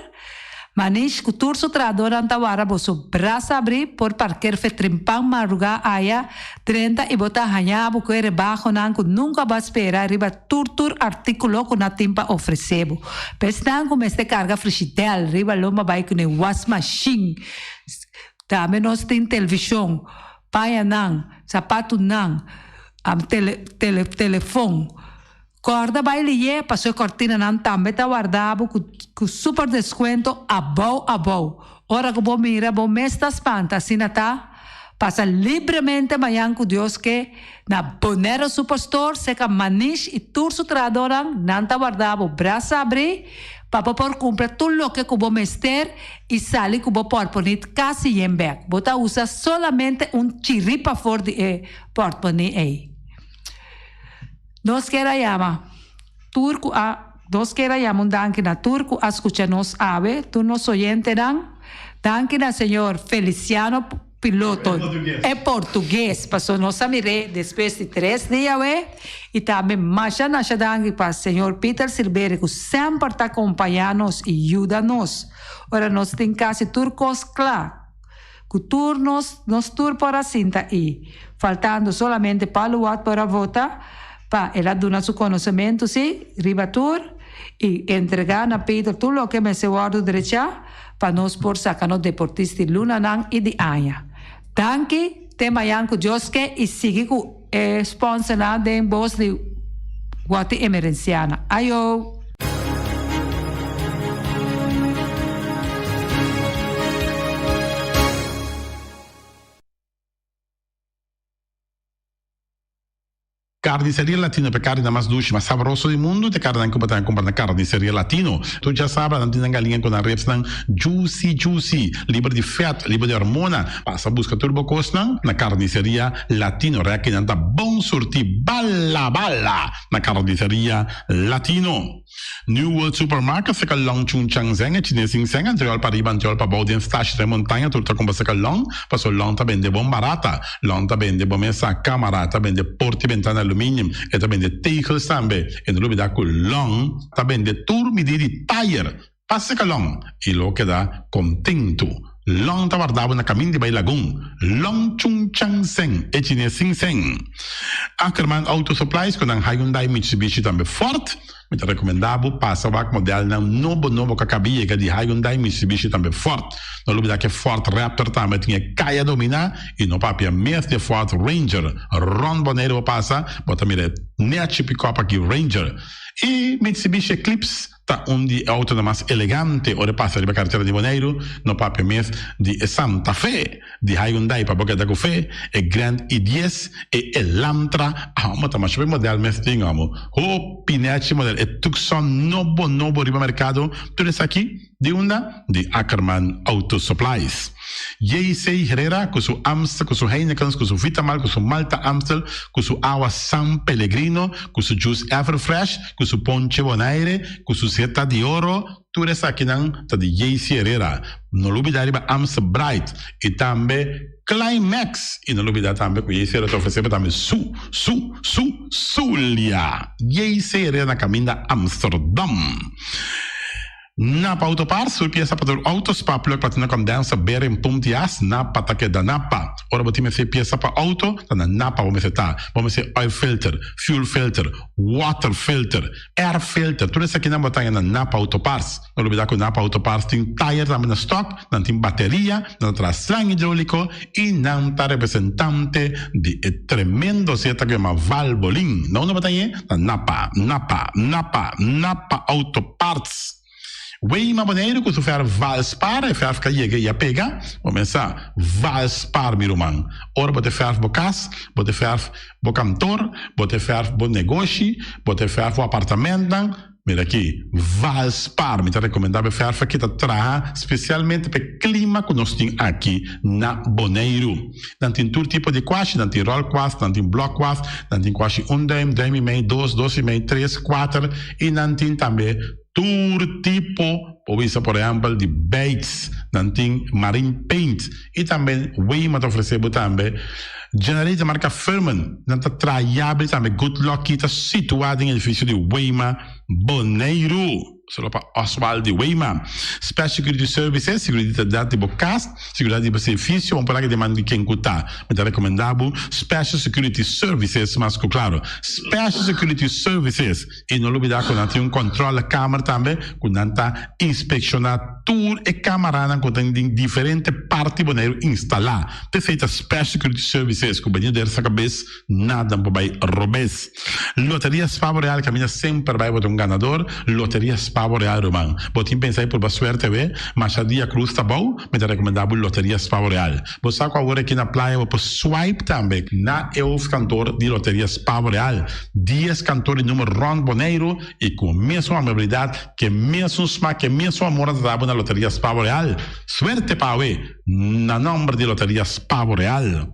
Manish kutur sutrador antawara boso brasa abri por parquer fetrimpang maruga aya 30 y bota hanya bu que rebajo nanku nunca va a esperar riba tur artículo con a timpa ofrecebo. Pestan com este carga frigitel riba loma vai com ne wash machine. Dame nos tem televisão, paia nang, sapato nang, telefone. Corda baile passou cortina nan também tá guardado com super desconto abou. Ora que bom mira, bom mês das pantas, assim tá? Passa livremente amanhã com Deus que na Bonero Superstore seca manish e turso tradoran nan tá guardado braço abrir para por comprar tudo o que bom mester e sali que bom portmonit casi em back. Bota usa solamente chiripa for de portmonit aí. Nós queremos turco nós queremos danke na turco a escuchar nos ave, tu nos oyente danke na senhor Feliciano piloto é português, passou nossa mire depois de 3 dias e também Masha danke para senhor Peter Silveira que sempre está acompanhando-nos e ajuda-nos. Ora nós tem quase turcos claro. Que turnos nos tur para cinta e faltando solamente para o para votar. Pa ela dona su conocimiento, sí, ribatur, y entregar a Peter todo lo que me se guardo derecha, para nos por sacarnos deportistas de Luna Nang y de Aya. Danke, tema yanko Joske, y sigue con sponsor de voz de Guati Emerenciana. Ayo. Carniceria Latino per carne mais doce, mais saboroso do mundo, te carne que botar comprar na Carniceria Latino. Tu já sabe, não tem galinha com a reps juicy, livre de fat, livre de hormona. Passa a busca turbo costa na Carniceria Latino, que não tá bom sortir bala na Carniceria Latino. New World Supermarket se long chung chang zeng chine sing seng anterior para riba anterior para baudien stash de montanha turta com se long passo long ta bende bom barata long ta bende bom essa camera ta bende porti ventana aluminium e ta bende tegels tambe e no lubida ku long ta bende turmi di tire passe ka long e lo che da contento long ta guardava na caminho de Bailagoon long chung chang seng e chine sing seng Ackerman Auto Supplies con Hyundai Mitsubishi tambe Ford. Me recomendavo passa o modelo na novo que acabia de Hyundai Mitsubishi também forte. No lugar que Ford Raptor também tinha caia dominar e no papel mesmo de Ford Ranger. Ron Bonero passa, bota mire net pick-up aqui Ranger. E Mitsubishi Eclipse tá de auto mais elegante, ora passa de carteira de Bonero, no papel mesmo de Santa Fe, de Hyundai para boca da café, e Grand i10 e Elantra, mas mais bem modelo mesmo tingamo. O pinete modelo e Tucson novo riba mercado, tudo isso aqui de onda de Ackerman Auto Supplies. J.C. Herrera com seu Amstel, com seu Heineken, com seu Vitamal, com seu Malta Amstel, com seu Agua San Pellegrino, com seu Juice Everfresh, com seu Ponche Bonaire, com seu Zeta de Oro, tudo isso aqui não tá de J.C. Herrera. No lubida riba Amstel Bright e também Climax e no lubida também com J.C. Herrera oferecendo também Sulia. J.C. Herrera na caminho da Amsterdam. Napa Autopar, surpiesa para autospa, plug patina com dança, beira em pontias, Napa taque da Napa. Ora, botime se pieza para auto, na Napa vamos ser oil filter, fuel filter, water filter, air filter, tudo isso aqui na botanha na Napa Autopars. Não olvidar que o Napa Autopars tem tire também na stock, não tem bateria, não traz slang hidráulico e não está representante de tremendo seta que é uma Valvoline. Não na botanha, na Napa Autoparts. Weima Boneiro, que tu fer valspar, e fer fica chega e pega, começar valspar, meu irmão. Ora, bote fer bo cas, bote fer bo cantor, bote fer bo negócio, bote fer bo apartamento. Mira aqui, valspar, me recomendava fer que traga especialmente para o clima que nós temos aqui na Boneiro. Não tem todo tipo de quase, não tem roll quase, não tem block quase, não tem quase 1 dime, dime e meio, 2, 2 e meio, 3, 4 e não tem também todo tipo, por exemplo, de baits, não tem marine paint e também Weima te ofereceu também generator marca Furman, não está traiável também, Good Luck, que está situado em edifício de Weima Boneiro. Solo para Oswald de Weima. Special Security Services, seguridade de bocas, seguridade de serviço, vamos falar que demanda de quem cuta. Me recomendado Special Security Services, mas claro, Special Security Services, e não olvidar que não tem um controle da câmera também, que não está inspecionar tudo e câmera que tem diferentes partes Boneiro instalar. Perfeita Special Security Services, que o banheiro dessa cabeça, nada vai roubar. Loteria Spavo Real, que a minha sempre vai botar um ganador. Loteria Spavo Real, Romão. Botim pensei por suerte TV, mas a dia cruz tá bom, me recomendava Loteria Spavo Real. Você sabe agora aqui na praia, vou swipe também, na EUF cantor de Loteria Spavo Real. 10 cantores número Ron Boneiro, e com a mesma amabilidade, que mesmo smack, que mesmo amor da na Loteria Spavo Real. Suerte para we, na nome de Loteria Spavo Real.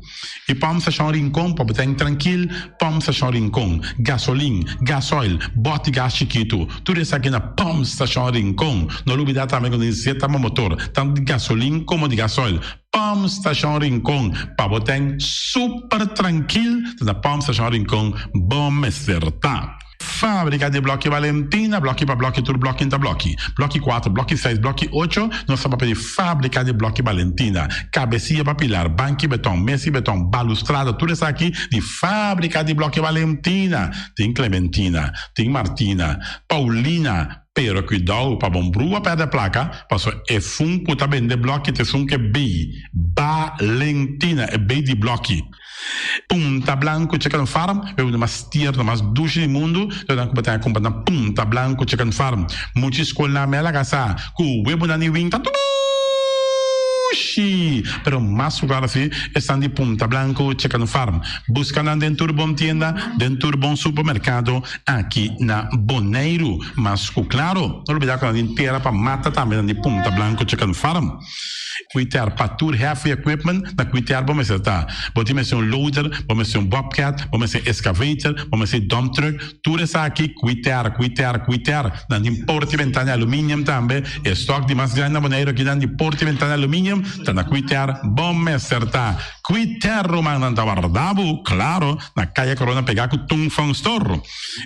E vamos achar rincón, para botar tranquilo, vamos achar rincón. Gasolina, gasoil, bote gás chiquito, tudo isso aqui na Pump Station Rincón. Não olvidar também quando injeta motor, tanto de gasolina como de gasoil. Pump Station Rincón, para botar super tranquilo, na Pump Station Rincón, bom acertar. Fábrica de Bloque Valentina, bloque para bloque, tudo bloque entre bloque. Bloque 4, bloque 6, bloque 8, nós estamos para pedir Fábrica de Bloque Valentina. Cabecinha para pilar, banco e betão, mesa e betão, balustrada, tudo isso aqui de Fábrica de Bloque Valentina. Tem Clementina, tem Martina, Paulina, pero cuidado para bom brua perder placa, passou é funko tá bem de bloque, te funko é B, Valentina, é B de bloque. Punta Blanco Chicken Farm, é uma das tierras mais duras do mundo, então que botar comprar na Punta Blanco Chicken Farm. Muitas escolas na mela casa, com o web na New Wing, pero más claro así están de Punta Blanco Chicken Farm. Buscan dentro de bom tienda, dentro de bom supermercado aqui na Boneiro. Mas claro, não olvidar que a gente tira para mata também de Punta Blanco Chicken Farm. Cuidar para tudo heavy equipment, na cuidar vamos acertar. Vamos ser loader, vamos ser bobcat, vamos ser excavator, vamos ser dump truck. Tudo isso aqui cuidar. Na porta e ventana alumínio também. Estoque de mais grande na Boneiro aqui na porta e ventana alumínio. Tá na cuidar, vamos acertar. Cuidar Romano na Guardabo, claro, na calle Corona pegar com Tung Fang Store.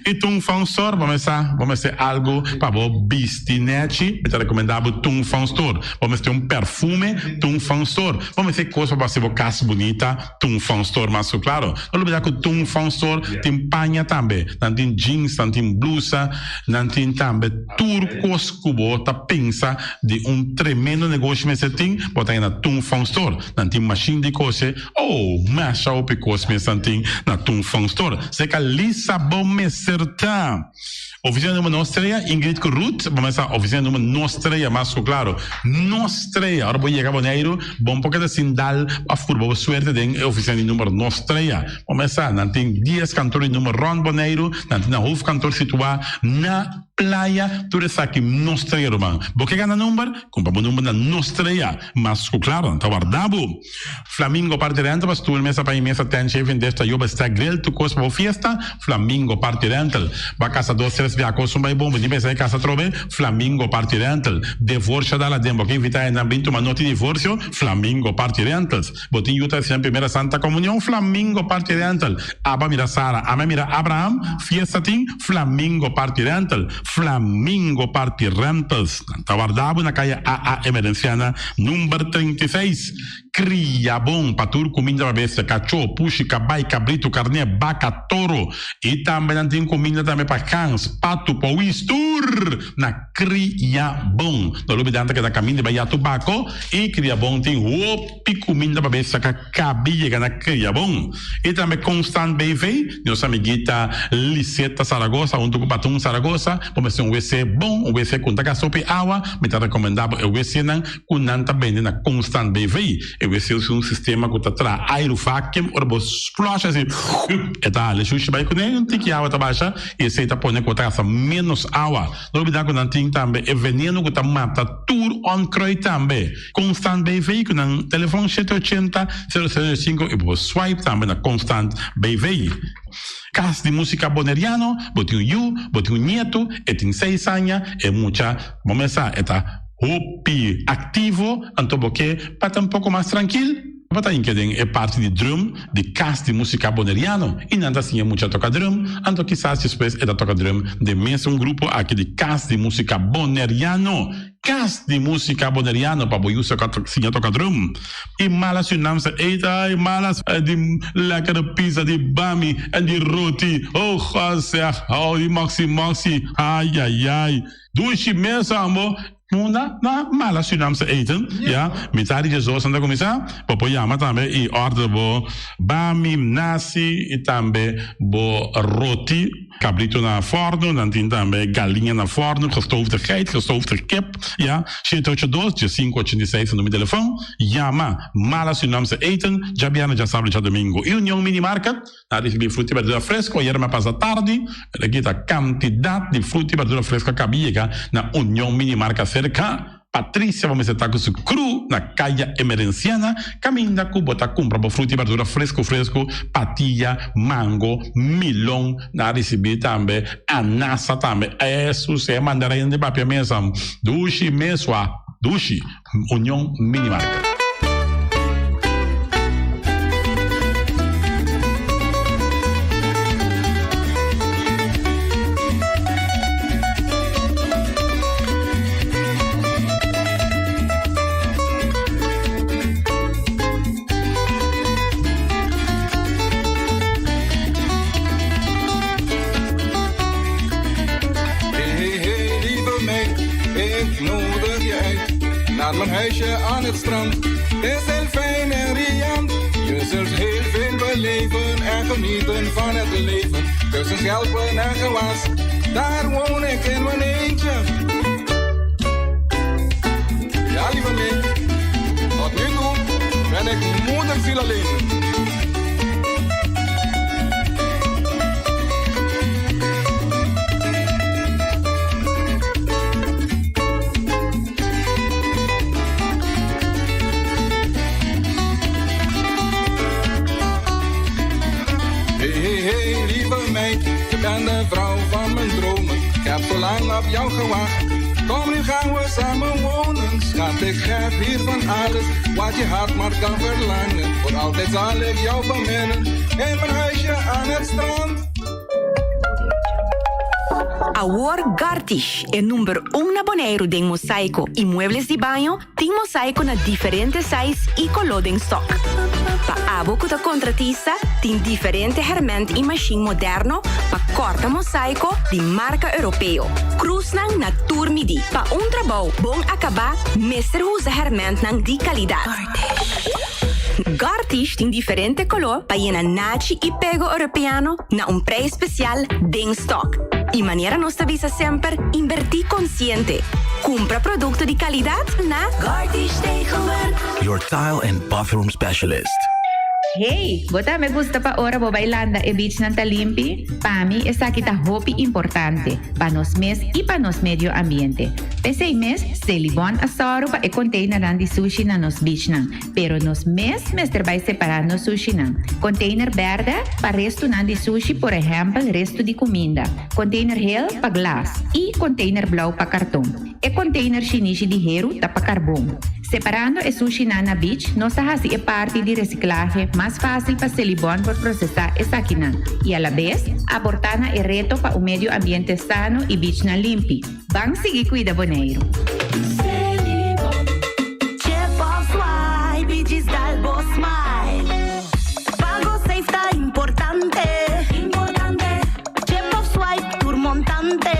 E Tung Fang Store, vamos ser algo para o bistinete, eu te recomendava Tung Fang Store. Vamos ter um perfume Tung Fang Store. Vamos ter coisa para ser casa bonita, Tung Fang Store, mas claro, não olvidar que o Tung Fang Store tem panha também, não tem jeans, não tem blusa, não tem também turcos que você pensa de um tremendo negócio que você tem, botar aí na Tung Fang Store, não tem machine de coisa, masha o picos me tem na Tung Fang Store. Você que lisa bom me acertar. Oficina número Nostreia, Ingrid Ruth, vamos a oficina número Nostreia, mas claro, Nostreia, agora vou chegar a Boneiro, bom porque assim dá a furba, suerte de oficina número Nostreia. Vamos a, não tem 10 cantores número Ron Boneiro, não tem na rua cantor situado na playa, tudo isso aqui Nostreia, irmão. Vou que ganhar número, compra o número na Nostreia, mas claro, não está guardado. Flamingo parte rental, mas tu mesa para imensa tem chefe desta yoba está grel, tu coisa para fiesta, Flamingo parte rental, vai casa 2 via cosa mai bom, di pensa casa trove Flamingo Party Rental, divorcio dalla dembo che invita in ambito ma noti divorzio, Flamingo Party Rentals, botin yuta sia primera Santa Comunión, Flamingo Party Rental, Abba mira Sara, Ama mira Abraham, fiestatin, Flamingo Party Rental, Flamingo Party Rentals, guardavo na calle AA Emerenciana, numero 36, cria bom para tudo comida para ver se cachorro, puxa, cabai, cabrito, carne, vaca, touro. E também tem comida também para cães, pato, para o istur. Na cria bom. Não olvidando que da caminho vai a tubaco e cria bom tem roupa comida para ver se cabia na cria bom. E também constant BV, nossa amiguita Liseta Saragossa, um do Batum Saragossa, vamos ser um WC bom, um WC com taca sopa e água, me tá recomendado o WC não, com nanta bem na constant BV. O WC é um sistema que traz aerovacuum, ou você flush assim, e tá, ele chucha vai com ele, não tem que água tá baixa, e você tá pondo que traça menos água. Não olvidar que não tem também, é veneno que tá mata tudo on croi também. Constant BV, com um telefone 780-005, e você swipe também na constant BV. Casa de música boneriano, botem you, botem nieto, e tem 6 anos, e mucha, vamos começar, está hopi ativo, então porque para um pouco mais tranquilo, para é parte de drum, de casa de música boneriano, e não assim é muita toca drum, então quizás depois é da toca drum de mesmo grupo aqui de casa de música boneriano. Casa de música boneriano para boiar se toca drum. E malas se não se eita, e malas de lekkere pizza de bami e de roti. Oh, zeg, oh, die maxi, ai. Doe mesmo, amor. Una mala Surinaamse eten, ja. Metade de zoos aan de commissaris. Popoyama também e orde bo bami, nasi e também bo roti. Cabrito na forno, dan tem também galinha na forno, gestoofde geit, gestoofde kip, ja. 782-586 no meu telefone. Yama, mala Surinaamse eten, Jabiana já sabe já domingo. E União Minimarket, na recebi fruta e verdura fresco, ayer me passa tarde, aqui a quantidade de fruta e verdura fresca cabia na União Minimarket cerca. Patrícia, vamos estar com o cru na caia emerenciana, caminha com botar compra para fruta e verdura fresco, patilha, mango, milão, na receber também, anassa também, isso é mandarim de papel mesmo, dushi mesua, dushi, União Minimarket. Mijn huisje aan het strand is heel fijn en riant. Je zult heel veel beleven en genieten van het leven. Tussen schelpen en gewas, daar woon ik in mijn eentje. Ja, lieve mee, tot nu toe ben ik moederziel alleen. Je bent de vrouw van mijn dromen. Ik heb zo lang op jou gewacht. Kom, nu gaan we samen wonen. Schat, ik geef hier van alles wat je hart maar kan verlangen. Voor altijd zal ik jou beminnen. In mijn huisje aan het strand. Awor Gartish é número 1 na Bonaire de mosaico e muebles de banho, tem mosaico na diferentes sizes e color em stock. Pa abo kuta contratista, tem diferente herramienta e machine moderno pa corta mosaico de marca europeu. Cruz nang na turmidi, pa trabalho bom acabar, mestre usa herramienta nang de qualidade. Gartish tem diferente color pa llena nachi e pego europeano na preço especial de stock. E maneira nos avisa sempre, invertir consciente. Compra produto de qualidade na Gartish Tegenwerk. Your tile and bathroom specialist. Hey, bota me gusta pa ora bo bailanda e beach nanta limpi. Pa mi esa kita hopi importante. Pa nos mes e pa nos medio ambiente. Pesei mes, se libon asaro pa e container nan di sushi na nos beach nan. Pero nos mes vai separar nos sushi nan. Container verde pa resto nan di sushi, por ejemplo, resto di comida. Container gel pa glas. E container blau pa cartão. E container shinichi di heru ta pa carbon. Separando e sushi na beach, nossa hasi é parte de reciclagem mais fácil para Celibon por processar essa quina. E a la vez, aportana é reto para o meio ambiente sano e beach na limpi. Vamos seguir cuida boneiro. Celibon, Chef of Fly, beaches da montante.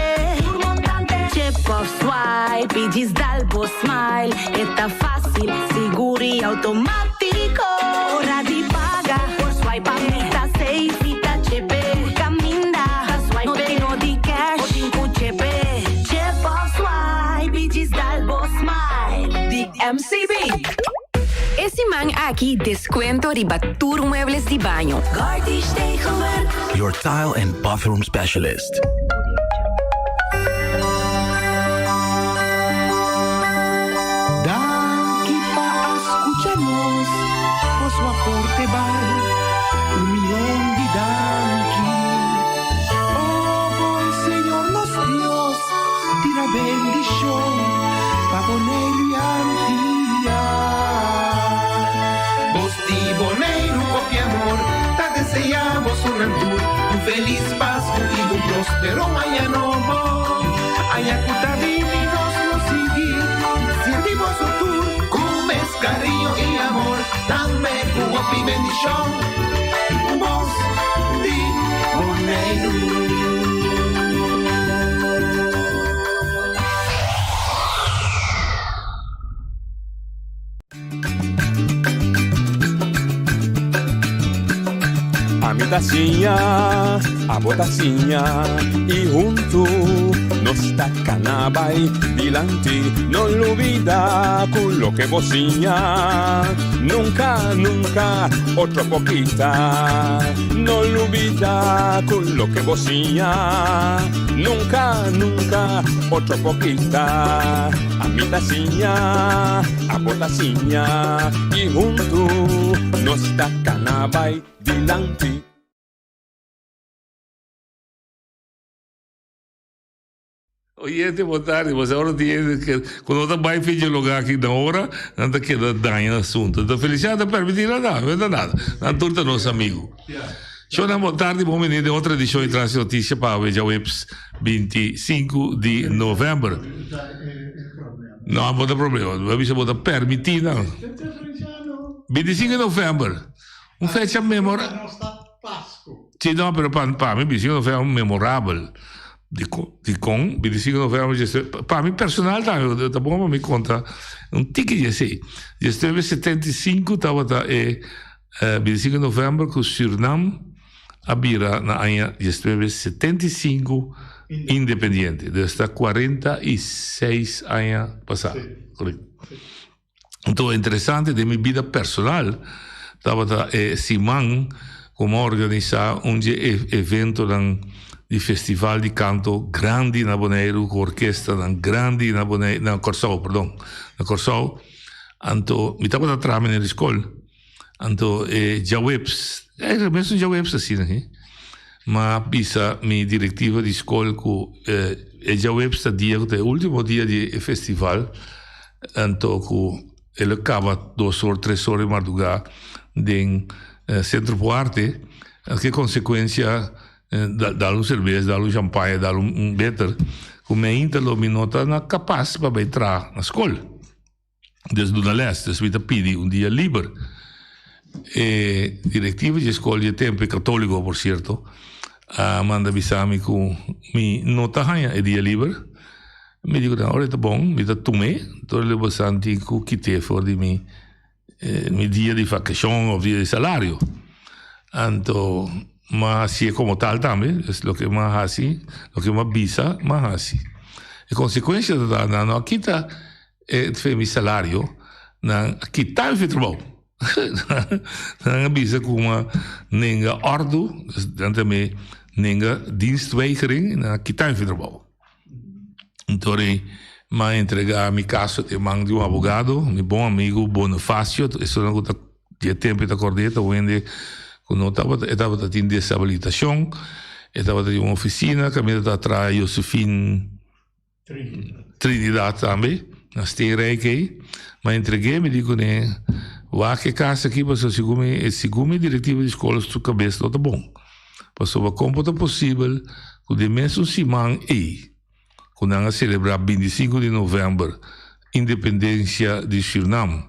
Chip of swipe e diz dalbo smile. Está fácil, seguro e automático. Hora de pagar por swipe, está safe e tá chepe. Caminda, no tenho de cash, o dinco chepe. Chip of swipe e diz dalbo smile. De MCB. Esse man aqui descuento ribatur muebles de banho. Gardish Tegelwerk. Your tile and bathroom specialist. Danke pa escucharnos, por su aporte vale 1 millón de danke. Oh, buen Señor nos Dios, tira bendición pa Boneiro y Antilla. Vos di Boneiro con amor, te deseamos un altur, un feliz Pascua y un próspero año nuevo. Ayacuta vivinos nos seguir, sentimos su tour, con cariño y amor, dame tu bendición, vos di Boneiro. A mi tacinha, a botacinha e junto nos tacanabay dilante, no lo olvida con lo que bocinha, nunca, nunca, otra poquita, no lo olvida con lo que bocinha, nunca, nunca, otra poquita, a mi tacinha, a botacinha e junto nos tacanabay dilante. Oyente, boa tarde. Mas agora tem que quando está bem feito lugar aqui na hora, não está querendo dar em assunto. Então, Feliciano está permitindo nada, não é nada. Não turta nosso amigo. Show na boa tarde, bom menino de outra edição de Trans Notícia para o Webs 25 de novembro. Não, não tem problema. Não vai botar permitir, não. 25 de novembro. Fecha memorável. Sim, não, mas para mim, 25 de novembro é memorável. De 25 de novembro, para mim personal, tá bom para me contar um tique de assim. Já esteve 75, estava 25 de novembro com o Suriname, a Bira, na ano, já esteve 75 independente, desde 46 anos passados. Então, é interessante, de minha vida personal, estava Simão, como organizar evento di festival di canto grandi na Bonaire, com orquestra grandi na Bonaire, na Corsou, perdão, na Corsou. Anto, mi estava na trama na escola. Anto, Jawebs, mesmo Jawebs assim, né? Mas pisa mi diretiva de escola com Jawebs dia, o último dia de festival. Anto, com ele acaba 2 horas, 3 horas de madrugada em Centro Poarte, que consequência dar cerveja, dar champanhe, dar better, como ainda lo minota na capaz para entrar na escola. Desde o leste, desde que pedi dia livre. Diretiva de escola de tempo católico, por certo, manda avisar-me com mi nota é dia livre. Me digo, não, olha, tá bom, me dá tomé, então eu vou sentir que quitei fora de mi dia de vacação ou dia de salário. Então, mas se é como tal também, é o que mais assim, o que mais visa, mais assim. A consequência da não quita meu salário, não quita o trabalho. Não visa como nenga ordo, também nenga dienstweigering, não quita o trabalho. Então, mas entregar meu caso de mão de advogado, meu bom amigo Bonifácio, isso não é tempo de acordar, onde quando estava tendo desabilitação, estava em uma oficina, que me atrás Josefine Trinidad também, na Steenrijk, mas entreguei, me digo, né, vá que casa aqui, para segundo diretiva de escola, sua cabeça não está bom. Passou a como é possível, que o mesmo Simão quando a celebrar 25 de novembro, independência de Suriname,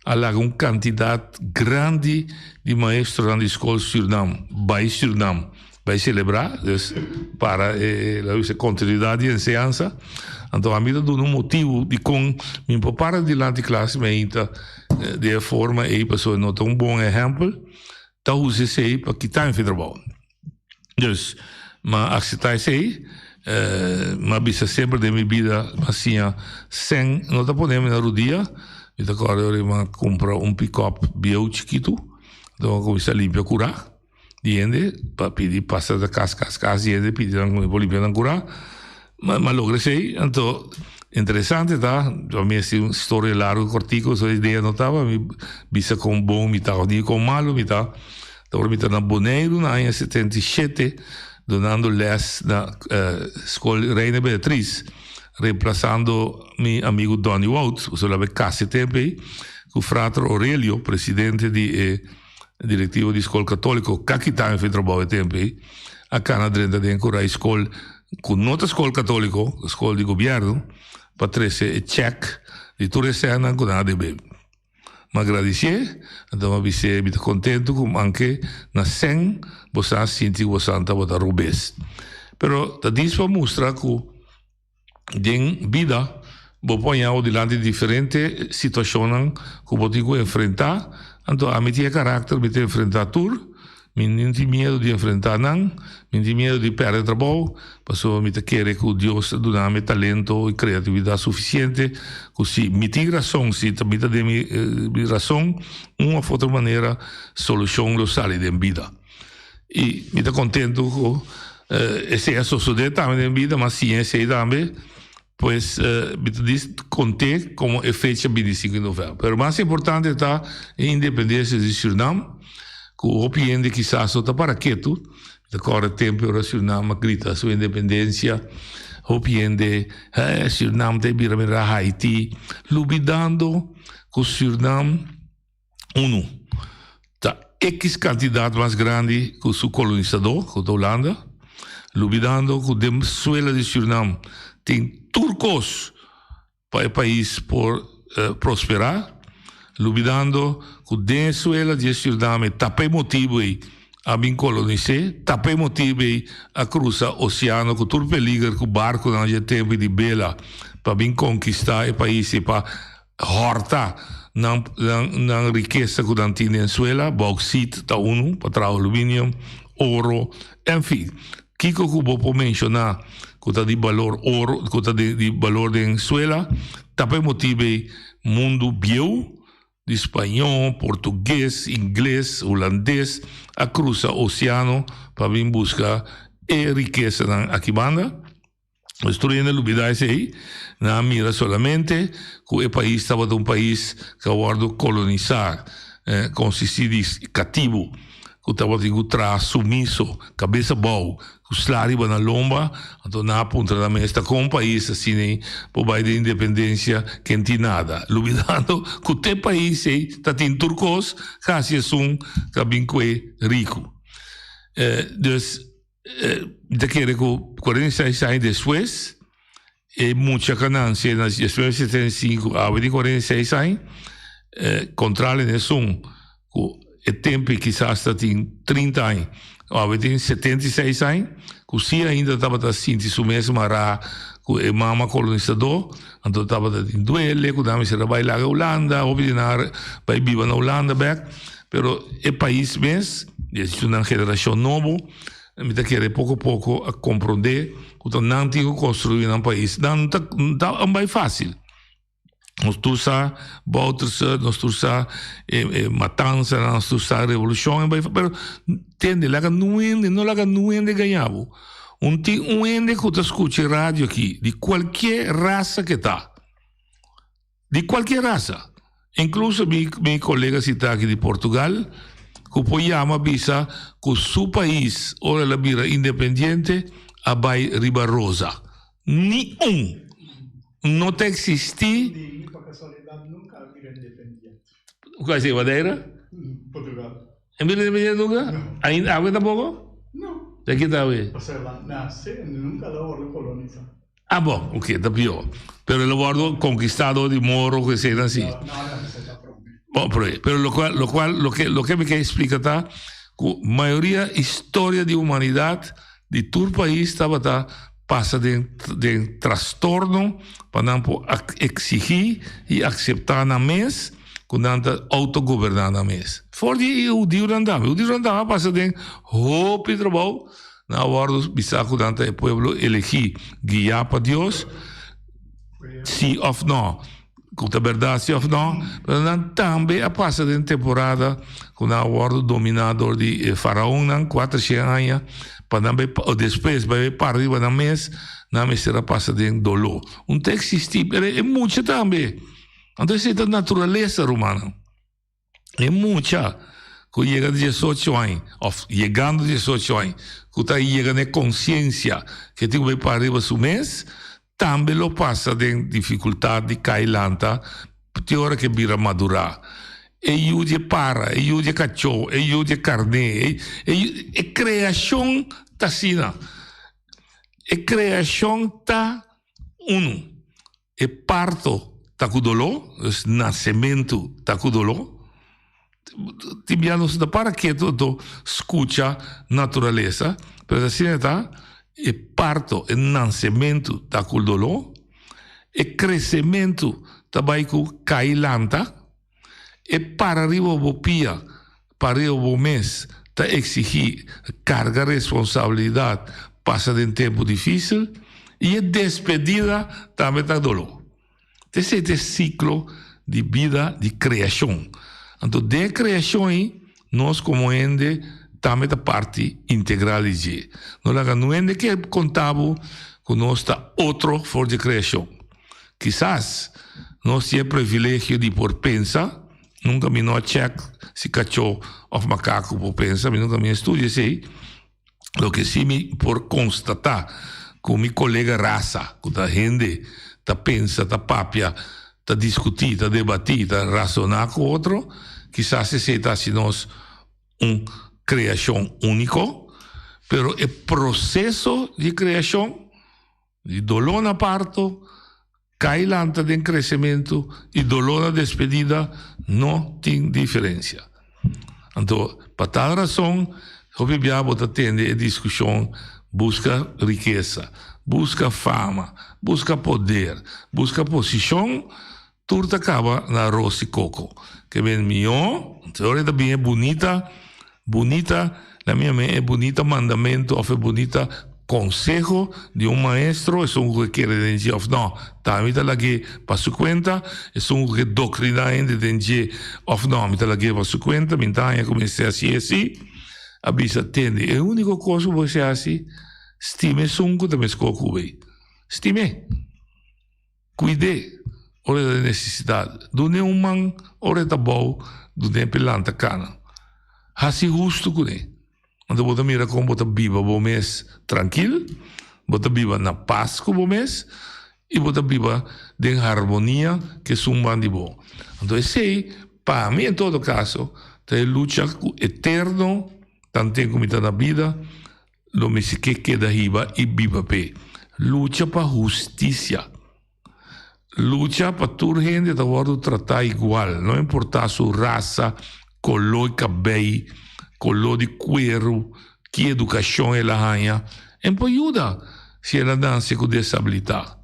há uma quantidade grande de maestros na escola Suriname, by Suriname, vai celebrar, dus para a continuidade de enseñanza. Então, a mim dá um motivo de com me preparar diante da classe, mas de forma aí pessoa nota um bom exemplo, tá usa sei para quitar em trabalho. Dus, mas aceitar sei, mas bisa sempre de minha vida, assim, sem não tá podendo na rodia, e agora eu comprar pick-up bio chiquito, então começar a limpar curar. Diende, para pedir pasta da casa, diende, pedir para limpar curar. Mas logra sei, então, interessante, tá? Para mim, é uma história larga, cortico, só ideia não estava, bisa com bom, me tá, com malo, me tá. Então, me tá na Bonaire, na ano 77, donando les na escola Reina Beatriz, reemplazando meu amigo Donny Wout, o senhor casi tempo aí, com o frater Aurelio, presidente de diretivo de escola católica, que está em trabalho tempo aí, a cana dentro de encorar a escola, com outra escola católica, escola de governo, para trazer check de toda essa ano com a ADB. Mas agradecer, então eu estou muito contente com anche na 100 você sente que você está a rubes. Pero isso para mostrar que em vida vou pôr diante de diferentes situações que vou ter que enfrentar. Então a mim tem caráter, me tem enfrentar tudo. Me tem medo de enfrentar não, me tem medo de perder trabalho, porque me quer que Deus dá-me talento e criatividade suficiente, que se me tem razão, se me tem razão, uma ou outra maneira, solução lo sai da vida. E me está contente que esse é a sociedade também da vida, mas ciência também, pois me diz contei como é feita 25 de novembro. Mas o mais importante está a independência de Suriname, que o opinião quizás só está para quieto, agora tempo para Suriname grita sua independência, o opinião de Suriname tem que vir a Haiti, lubidando que o Suriname, está X quantidade mais grande que o seu colonizador, que a Holanda, lubidando que a Venezuela de Suriname tem turcos para o país por prosperar, lubidando que Venezuela de Suriname tapé motivo a bem colonizar, tapé motivo a cruzar o oceano com todo peligro com barco naquele tempo de bela para bem conquistar o país e para hortar na riqueza que tem Venezuela, bauxite tá para trazer alumínio, ouro, enfim, que eu vou mencionar que está de valor ouro, que está de valor de Venezuela, tapé motivo mundo bio de espanhol, português, inglês, holandês, a cruzar o oceano para vir buscar a riqueza aqui banda. Estou indo a aí, na mira solamente que o país estava um país que aguardo colonizar, consistir de cativo, que estava de trás, sumiso, cabeça boa, que os lários na lomba, então na ponta da mesa, com um país assim, por baixo de independência, que não tem nada. Luvidando que o teu país está em turcos, quase é que rico. Então, quero que 46 anos depois, muita ganância, nas 75 a 46 anos, controla nesse que o tempo quizás está em 30 anos, ou tem 76 anos, que se ainda estava assim, isso mesmo era que o mama colonizador, então estava em duelo, que dava se vai lá na Holanda, ordinar vai viver na Holanda, pero o país mesmo, é uma geração nova, me quer pouco a pouco a compreender que não tem que construir um país, não é fácil. Nós usamos Bouterse, nós usamos matança, nós usamos revolução, mas entende, não é ganhado. Um ende que escuta rádio aqui, de qualquer raça que está. De qualquer raça. Incluso meu colega está aqui de Portugal, que apoiamos visa que o seu país, ora la vira independente, abai Ribarosa. Nenhum. Não tem existir. O que é isso, Madeira? Portugal. Em Independente nunca? Ainda água tampouco? Não. De que está aí? O sea, nasce, nunca lo coloniza. Ah, bom, ok, está pior. Pero el guardo conquistado de Moro, que sea así. No, se está pronto. Bom, pero lo que me quer explicar está que maioria história de humanidade de todo país estava passa de transtorno para não exigir e aceitar na mês quando autogovernar na mês. Fora de o dia andava passa de hope trabalho na hora bisa quando o povo elegir guiar para Deus sim ou não com a verdade sim ou não mas também a passa de temporada quando a hora dominador de faraó não 400 anos para depois vai para arriba na mês será passa de dolor texto existe é muito também então essa é a natureza romana é muita que chega a 18 anos ou chegando a 18 anos que está chegando a consciência que tem que para arriba su mês também lo passa de dificuldade de cair lanta tem hora que vira madurar e eu de para e eu de cachorro e eu de carne e criação tá sina e criação tá e parto tá com dolor nascimento tá com dolor tibianos da para que tu escuta natureza pero assim tá e parto e nascimento tá com dolor e crescimento tá vai com cailanta e para arriba o pia para arriba o mês tá exigir carga responsabilidade passa de tempo difícil e a despedida também tá dolor esse é o ciclo de vida de criação então de criação nós como ende também da parte integral de não ende que contava com nós tá outro for de criação quizás nós temos privilégio de por pensar nunca me não check se cachorro ou macaco por pensar nunca me estudia sei o que sim me por constatar com meu colega raça com a gente tá pensa tá papia tá discutir tá debatir tá razonar com outro quizás se tá se nós criação único pero o processo de criação de dolor na parto cai lanta de crescimento e dolor na despedida não tem diferença então por tal razão o Bibiabo atende a discussão busca riqueza busca fama busca poder busca posição tudo acaba na arroz e coco que bem melhor teoria também é bonita la minha é bonita mandamento ou é bonita consejo de maestro é que quer dizer não também tá lá que para sua conta é que doutrina ainda dizer não me tá lá que para sua conta me tá comecei assim a bisa tende é a única coisa que você assim estime sunco também escoco bem estime cuide ora da necessidade do neumann ora da bom do planta cana assim justo com ele então bota mira como bota viva bom mês tranquilo bota viva na paz com bom mês e bota viva de harmonia que sumban de bom então esse para mim em todo caso é luta eterno tanto como está na vida lo me se que queda riba e viva pe luta para justiça luta para toda gente da hora tratar igual não importa sua raça color de cabelo color de cuero que educação ela ganha então ajuda se ela dança com desabilidade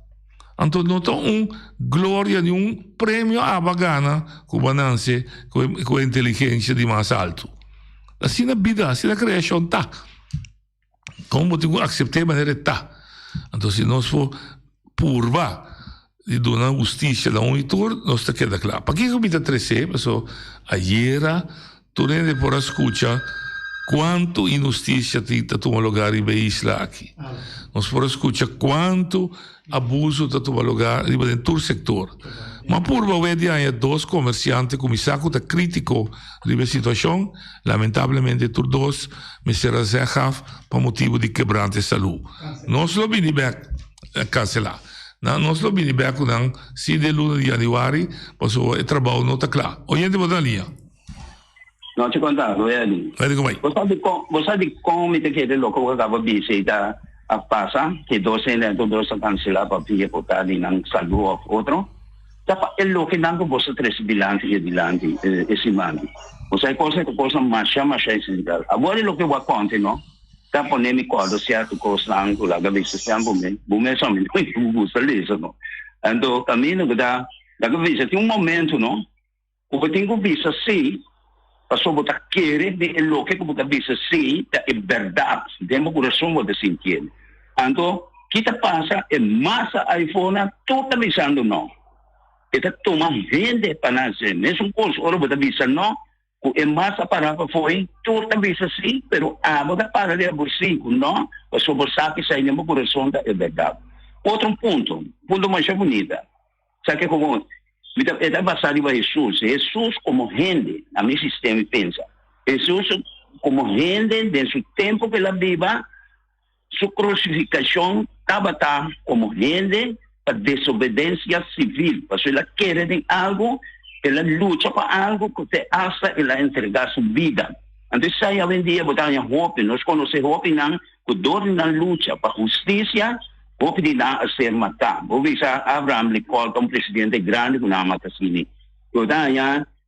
então não tem glória de prêmio a bagana com dança com inteligência de mais alto assim na vida assim na criação tá como tem que aceitar maneira tá então se nós for purva de donar justiça da unitor nós está queda claro para que eu me dá 13 pessoal ayer tu nem por escutar quanto injustiça tem tá tomar lugar em isla aqui nós por escutar quanto abuso tá tomar lugar em todo setor mas por ver há dois comerciantes com saco da crítico da situação lamentavelmente todos me será zerraf por motivo de quebrante de saúde nós lo vini back cancelar nós lo vini back com se de luna de januário passou o trabalho não tá claro oyente boa linha não te contar Eli você sabe como me te quer louco que acaba visita a passa que 200 cancelar para pedir por ali não saúde outro Tapa é lo que não você três bilante esse mano. Você coisa mais essencial. Agora é o que eu vou contar, não? Tá pondo me corda certo coisa lá, lá que vê se sempre bom somente com você lisa, não? Então caminho que dá que tem momento, não? O que tem que ver se passou botar querer de lo que botar ver se é verdade, dentro do coração você sentir. Então kita passa é massa iPhone tudo avisando não. Kita toma vende para nós, mesmo coisa ora botar visa não. É massa para foi tudo avisa sim, pero botar para de bolsinho não, o sobre sabe sai no coração é verdade. Outro ponto mais bonito. Sabe como é basado em Jesus como gente, a meu sistema pensa. Jesus como gente dentro do tempo que ela viva, sua crucificação estava como gente para desobediência civil, porque ela quer de algo, ela luta para algo que hasta ela entregar sua vida. Então, sai hoje em dia, botar em hope, nós conhecemos hope não, que dor na luta para justiça, hope de não ser matado. Vou ver se Abraham lhe coloca um presidente grande que não mata assim. Botar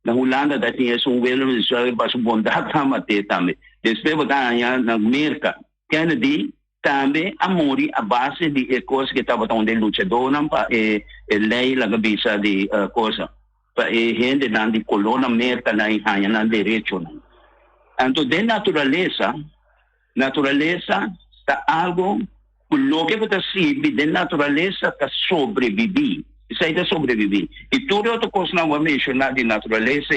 na Holanda, da tinha um velho de Israel, para sua bondade a matar também. Depois, botar na América, Kennedy, também a morrer a base de coisas que estava onde lutador não para lei lá cabeça de coisa para gente não de colônia América não ganha não direito não. Então de natureza está algo o que você sabe de natureza está sobreviver isso aí está sobreviver e tudo outra coisa não vou mencionar de natureza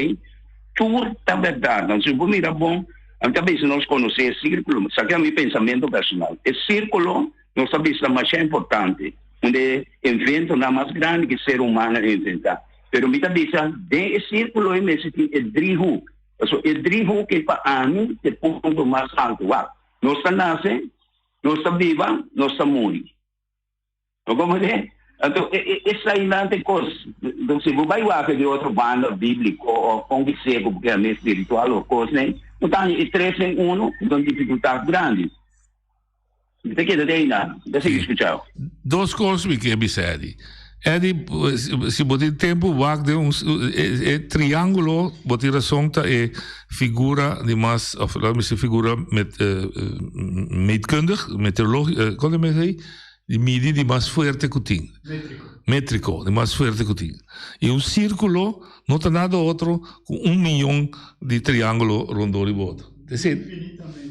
tudo está verdade então se você mirar bom talvez nós conhecemos o círculo, isso aqui é meu pensamento personal. O círculo, nós sabemos que é mais importante, onde inventa nada mais grande que o ser humano inventar. Mas eu penso, dentro do círculo, eu tenho o drihu. O drihu que para mim é o ponto mais alto. Nós nascemos, nós vivemos, nós morremos. Como é? Então, essa aí não tem coisa. Então, se você vai lá de outro bando bíblico, ou com que seja, porque é meio espiritual, ou coisa, né? Então, e 3 em 1, então dificuldade grande. Você quer dizer nada? Deixa eu escutar. Duas coisas que eu disse. Se você tem tempo, vai ter triângulo, você resulta é figura de mais, of figura meetkundig, meteorologisch, como é que de medir de mais forte que tem. Métrico, de mais forte que tem. E um círculo não tem nada outro com 1 milhão de triângulos rondou de volta.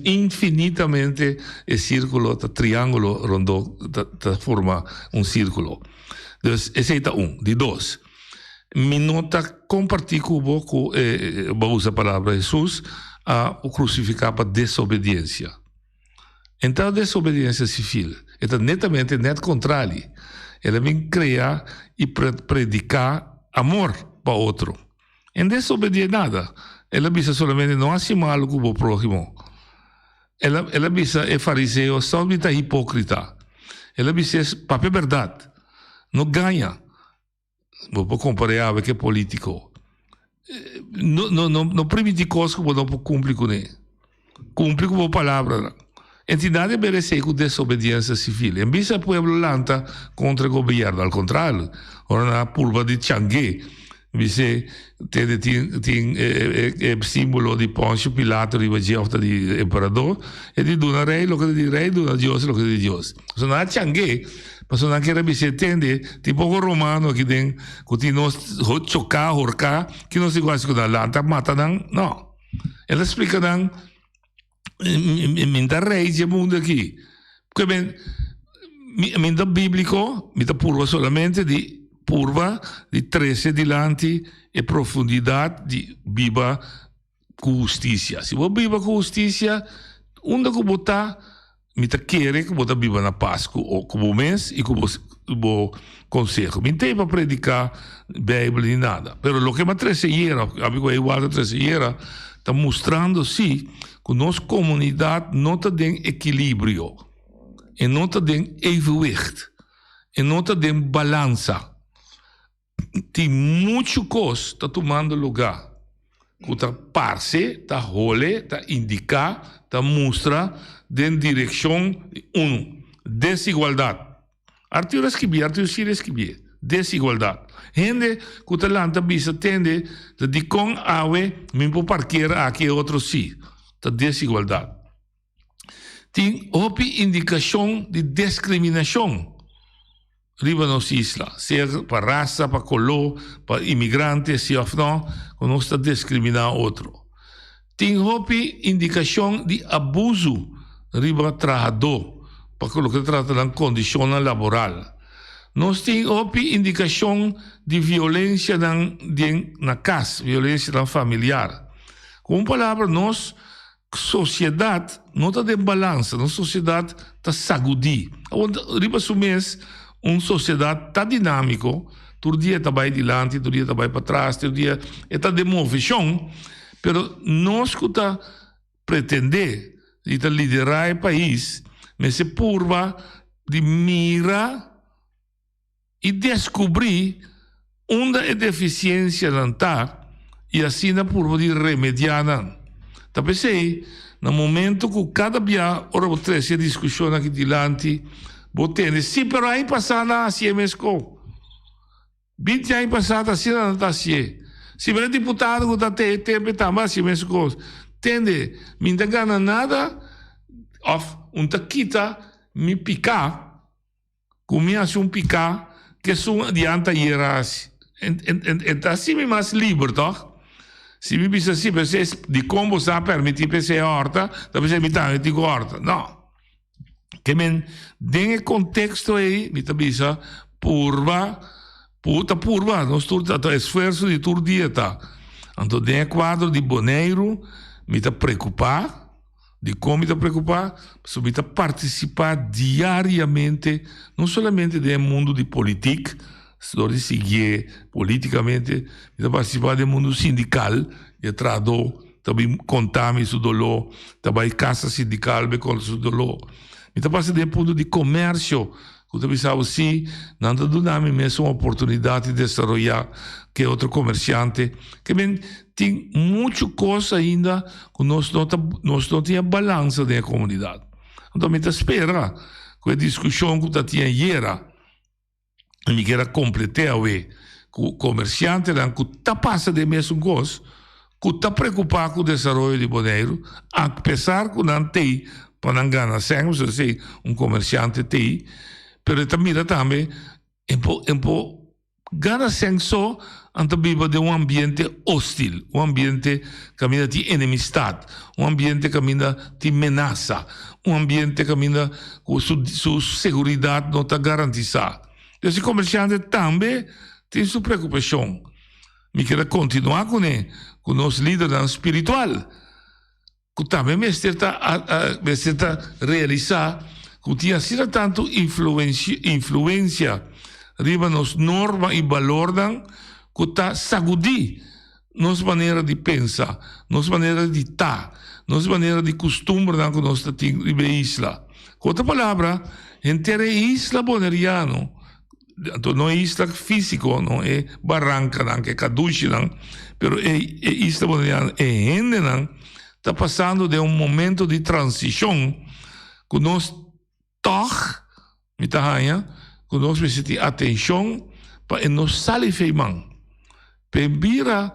Infinitamente o círculo, o triângulo rondou, forma um círculo. Então, esse é um. De dois. Me nota compartilhar com você, vou usar a palavra Jesus, a crucificar para desobediência. Então, a desobediência civil é netamente net contrário. Ela vem criar e predicar amor para outro. E não desobedecer nada. Ela visa solamente não acimar o que o próximo. Ela visa é fariseu, somente hipócrita. Ela visa papel verdade. Não ganha. Vou comparar com o político. Não permite coisas que não cumpre com ele. Cumpre com a palavra. Entidade merece com desobediência civil. Em vez do povo lanta contra o governo, ao contrário, ora na curva de Changue, você tem símbolo de Pôncio Pilato de Vagiosta de imperador, e de Dona Rei, lo que de Rei, Dona Deus, lo que de Deus. Se não há Changue, mas não quer você entende, tipo o romano que tem, que não chocar, horcar, que não se gosta com a lanta, mata não. Ela explica não. Minta rei de mundo aqui. Porque minta bíblico, minta purva solamente de purva de 13 dilanti e profundidade de viva com justiça. Se você viva com justiça, onde que botar, minta quer que você viva na paz com o mês e com o conselho. Minta para predicar Bíblia nem nada. Mas o que me 13 anos, amigo, é igual a 13 anos, está mostrando sim que nossa comunidade não tem equilíbrio, e não tem evenwicht, e não tem balança. Tem muita coisa que está tomando lugar. Que está parse, está role, está indicar, está mostrar em direção de desigualdade. Arthur Sira escreveu. desigualdad. Gente que te lanta bisa tende de con awe mismo parquear aquí otro sí. Ta desigualdad. Tem opi indicação de discriminação riba nos isla, seja para raça, para color, para imigrante, se ou não, quando nós está discriminar outro. Tem opi indicação de abuso riba trabalhador, para colocar trata de condição laboral. Nós tem opi indicação de violência na casa, violência familiar. Com palavra, nós sociedade não está de balança, nossa sociedade está sagudi. Riba sumês, uma sociedade está dinâmico, todo dia está vai adiante, todo dia está vai para trás, todo dia está de movição, pero nós que está pretender de liderar o país, mas se purva de mira e descobrir onde é deficiência não está e assim na purva de remediar não. Tá pensei, no momento que cada dia, ora vou trazer a discussão aqui diante, vou ter, sim, pero aí passada assim é mesmo. 20 anos passada assim não está assim. Se o deputado que está tempo também assim mesmo. Entende? Me não gana nada, ou quita me picar, começa picar, que são adianta ir assim. Então assim me mais livre, tá? Se mi bisa si per se di combo sa permiti per se horta, da per se mi ta ti horta. No. Che men den contexto aí, mi ta bisa purva, non sturta ta esforço di tur dieta. Anto den quadro di Boneiro, mi ta preocupar, di come mi ta preocupar, so mi ta participar diariamente, non solamente del mondo di politica, de seguir politicamente, de participar do mundo sindical, de trador, também contar seu dolor, também casa sindical, com seu dolor. Então, passa do ponto de comércio, que você sabe, sim, não está dando mesmo uma oportunidade de desenvolver que outro comerciante, que tem muita coisa ainda que nós não temos balança da comunidade. Então, me espera com a discussão que tinha ayer, me quer completar que o comerciante que está passando de mesmo coisa, que está preocupado com o desenvolvimento de Boneiro, apesar que não tem para não ganhar sangue, se sei, comerciante tem, mas também também ganha sangue só antes viva de ambiente hostil, ambiente que caminha de enemistade, ambiente que caminha de ameaça, ambiente que caminha com sua segurança não está garantida. Esse comerciante também tem sua preocupação. Me quer continuar com ele, com o nosso líder espiritual, que também me está realizar, que tinha sido tanto influência riba nos normas e valores, que está sacudir nossa maneira de pensar, nossa maneira de estar, nossa maneira de costume que nós temos na isla. Com outra palavra, inteira isla boneriana, não é isla físico, não é barranca, não é caduche, não, mas é isla boneriana, é gente, não, está passando de momento de transição que nós toca, que nós precisamos atenção para nós sair feimão. Para virar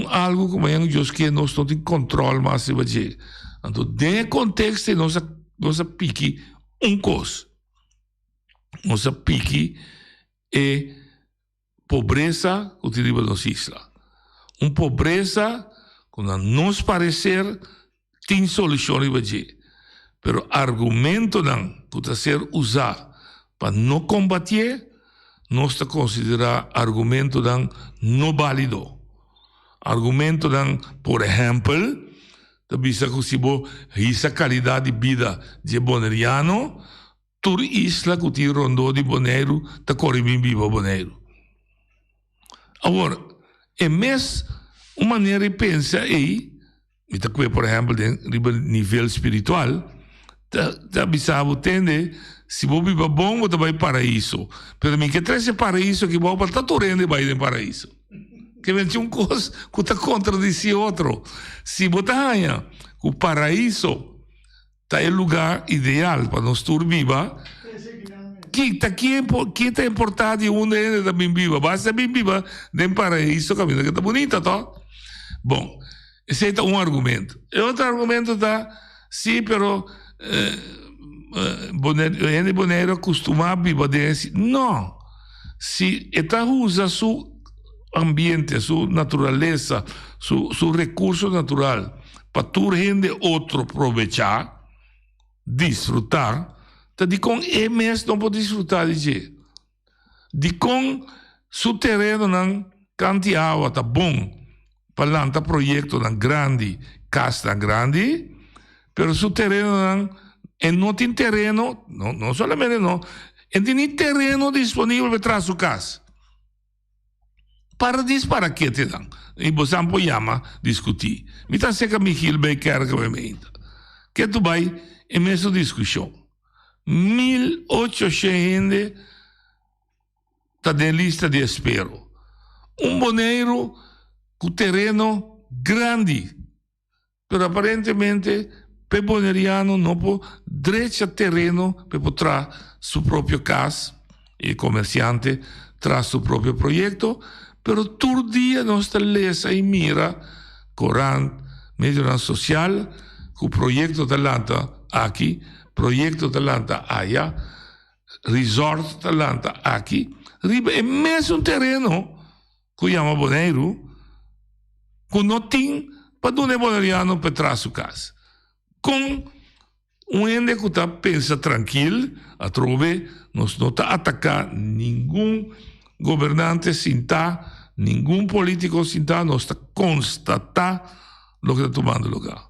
algo como é que nós não temos controle mais sobre isso. Então, dentro do contexto, nós pique coisa. Nós pique é pobreza que utiliza nas islas. Pobreza que, a nos parecer, tem solução para isso. Mas o argumento que está ser usado para não combater, nós está considerar argumento não válido. Argumento por exemplo, bisa que se essa qualidade de vida de boneriano, toda isla que tem rondou de Boneiro, está correndo viva Boneiro. Agora, é mesmo uma maneira de pensar aí, por exemplo, de nível espiritual, está bisa entender se vou viver bom, vou vai paraíso. Mas mim que traz paraíso que vou para Taturende vai em paraíso. Que vem uma coisa que está contradiz outro. Se botar o paraíso está é lugar ideal para nós tur viva, que é importante onde ele também viva. Basta bem viva de paraíso, caminho que está bonita, tá? Bom, esse é um argumento. E outro argumento está, sim, pero ele Bonaire acostuma viver desse. Não. Se está usa seu ambiente, sua natureza, seu recurso natural para tu gente outro aproveitar, desfrutar, tá de com mesmo não pode desfrutar de com seu terreno não canti água tá bom para lançar projeto não grande, casa grande, pero seu terreno não tem terreno, não somente não, tem terreno disponível para trás sua casa. Para que te dan? E você não pode discutir. Me está seca Michel Becker que me que tu vai em mesma discussão. 1.800 gente está na lista de espera. Bonaire com terreno grande, mas aparentemente o boneriano não pode direito terreno para poder seu próprio casa e comerciante traz seu próprio projeto. Pero todo dia nós lesa e mira Corán, medio social, com projeto talanta aqui, projeto talanta allá, resort talanta aqui, riba é mesmo terreno que chama Bonaire, que não tem para onde boneriano para trás sua casa. Com ende que está pensa tranquilo, a trove, nós não está atacar nenhum governante sem estar, nenhum político sem estar, nós está constatar o que está tomando lugar.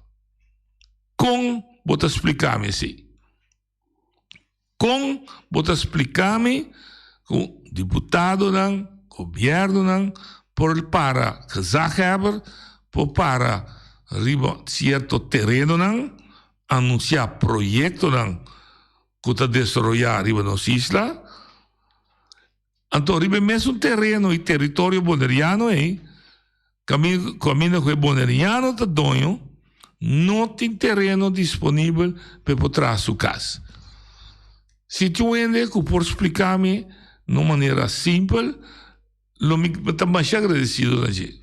Vou te explicar-me assim. Vou te explicar-me com deputado, governo, para Zagreb, para riba certo terreno, anunciar projeto que está desarrollar riba nas islas. Então, riba mesmo terreno e território boneriano, caminho que o boneriano está dono, não tem terreno disponível para poder sua casa. Se tu ende, que por explicar-me de uma maneira simples, eu estou mais agradecido a gente.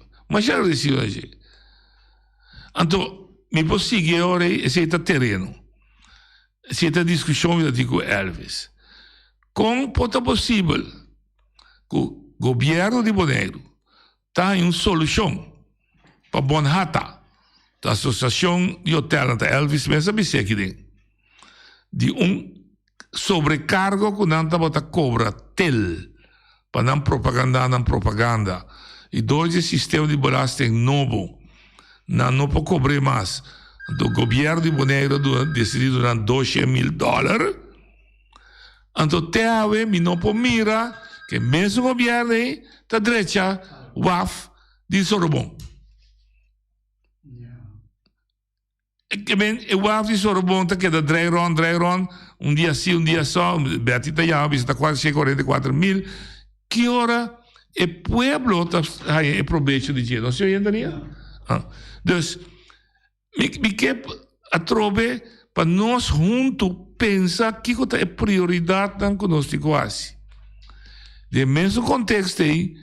Então, me posso seguir agora esse terreno. Essa discussão com Elvis. Como pode ser possível que o governo de Bonaire tenha uma solução para Bonhata, da Associação de Hotel da Elvis, mesmo de sobrecargo que não está cobra tel para não propaganda e dois sistema de belasting novo não pode cobrar mais. O governo de Bonaire decidiu dar $12,000. Então, até agora, não pode mirar que mesmo o governo está direita, WAF, de Sorbonne. O WAF de Sorbonne está queda drag run, um dia sim, um dia só, Beatita já está quase 44,000. Que hora o pueblo está proveito de dinheiro? Não se entendia? Então, me quer a trove para nós juntos pensar que é prioridade que nós temos. De mesmo contexto aí,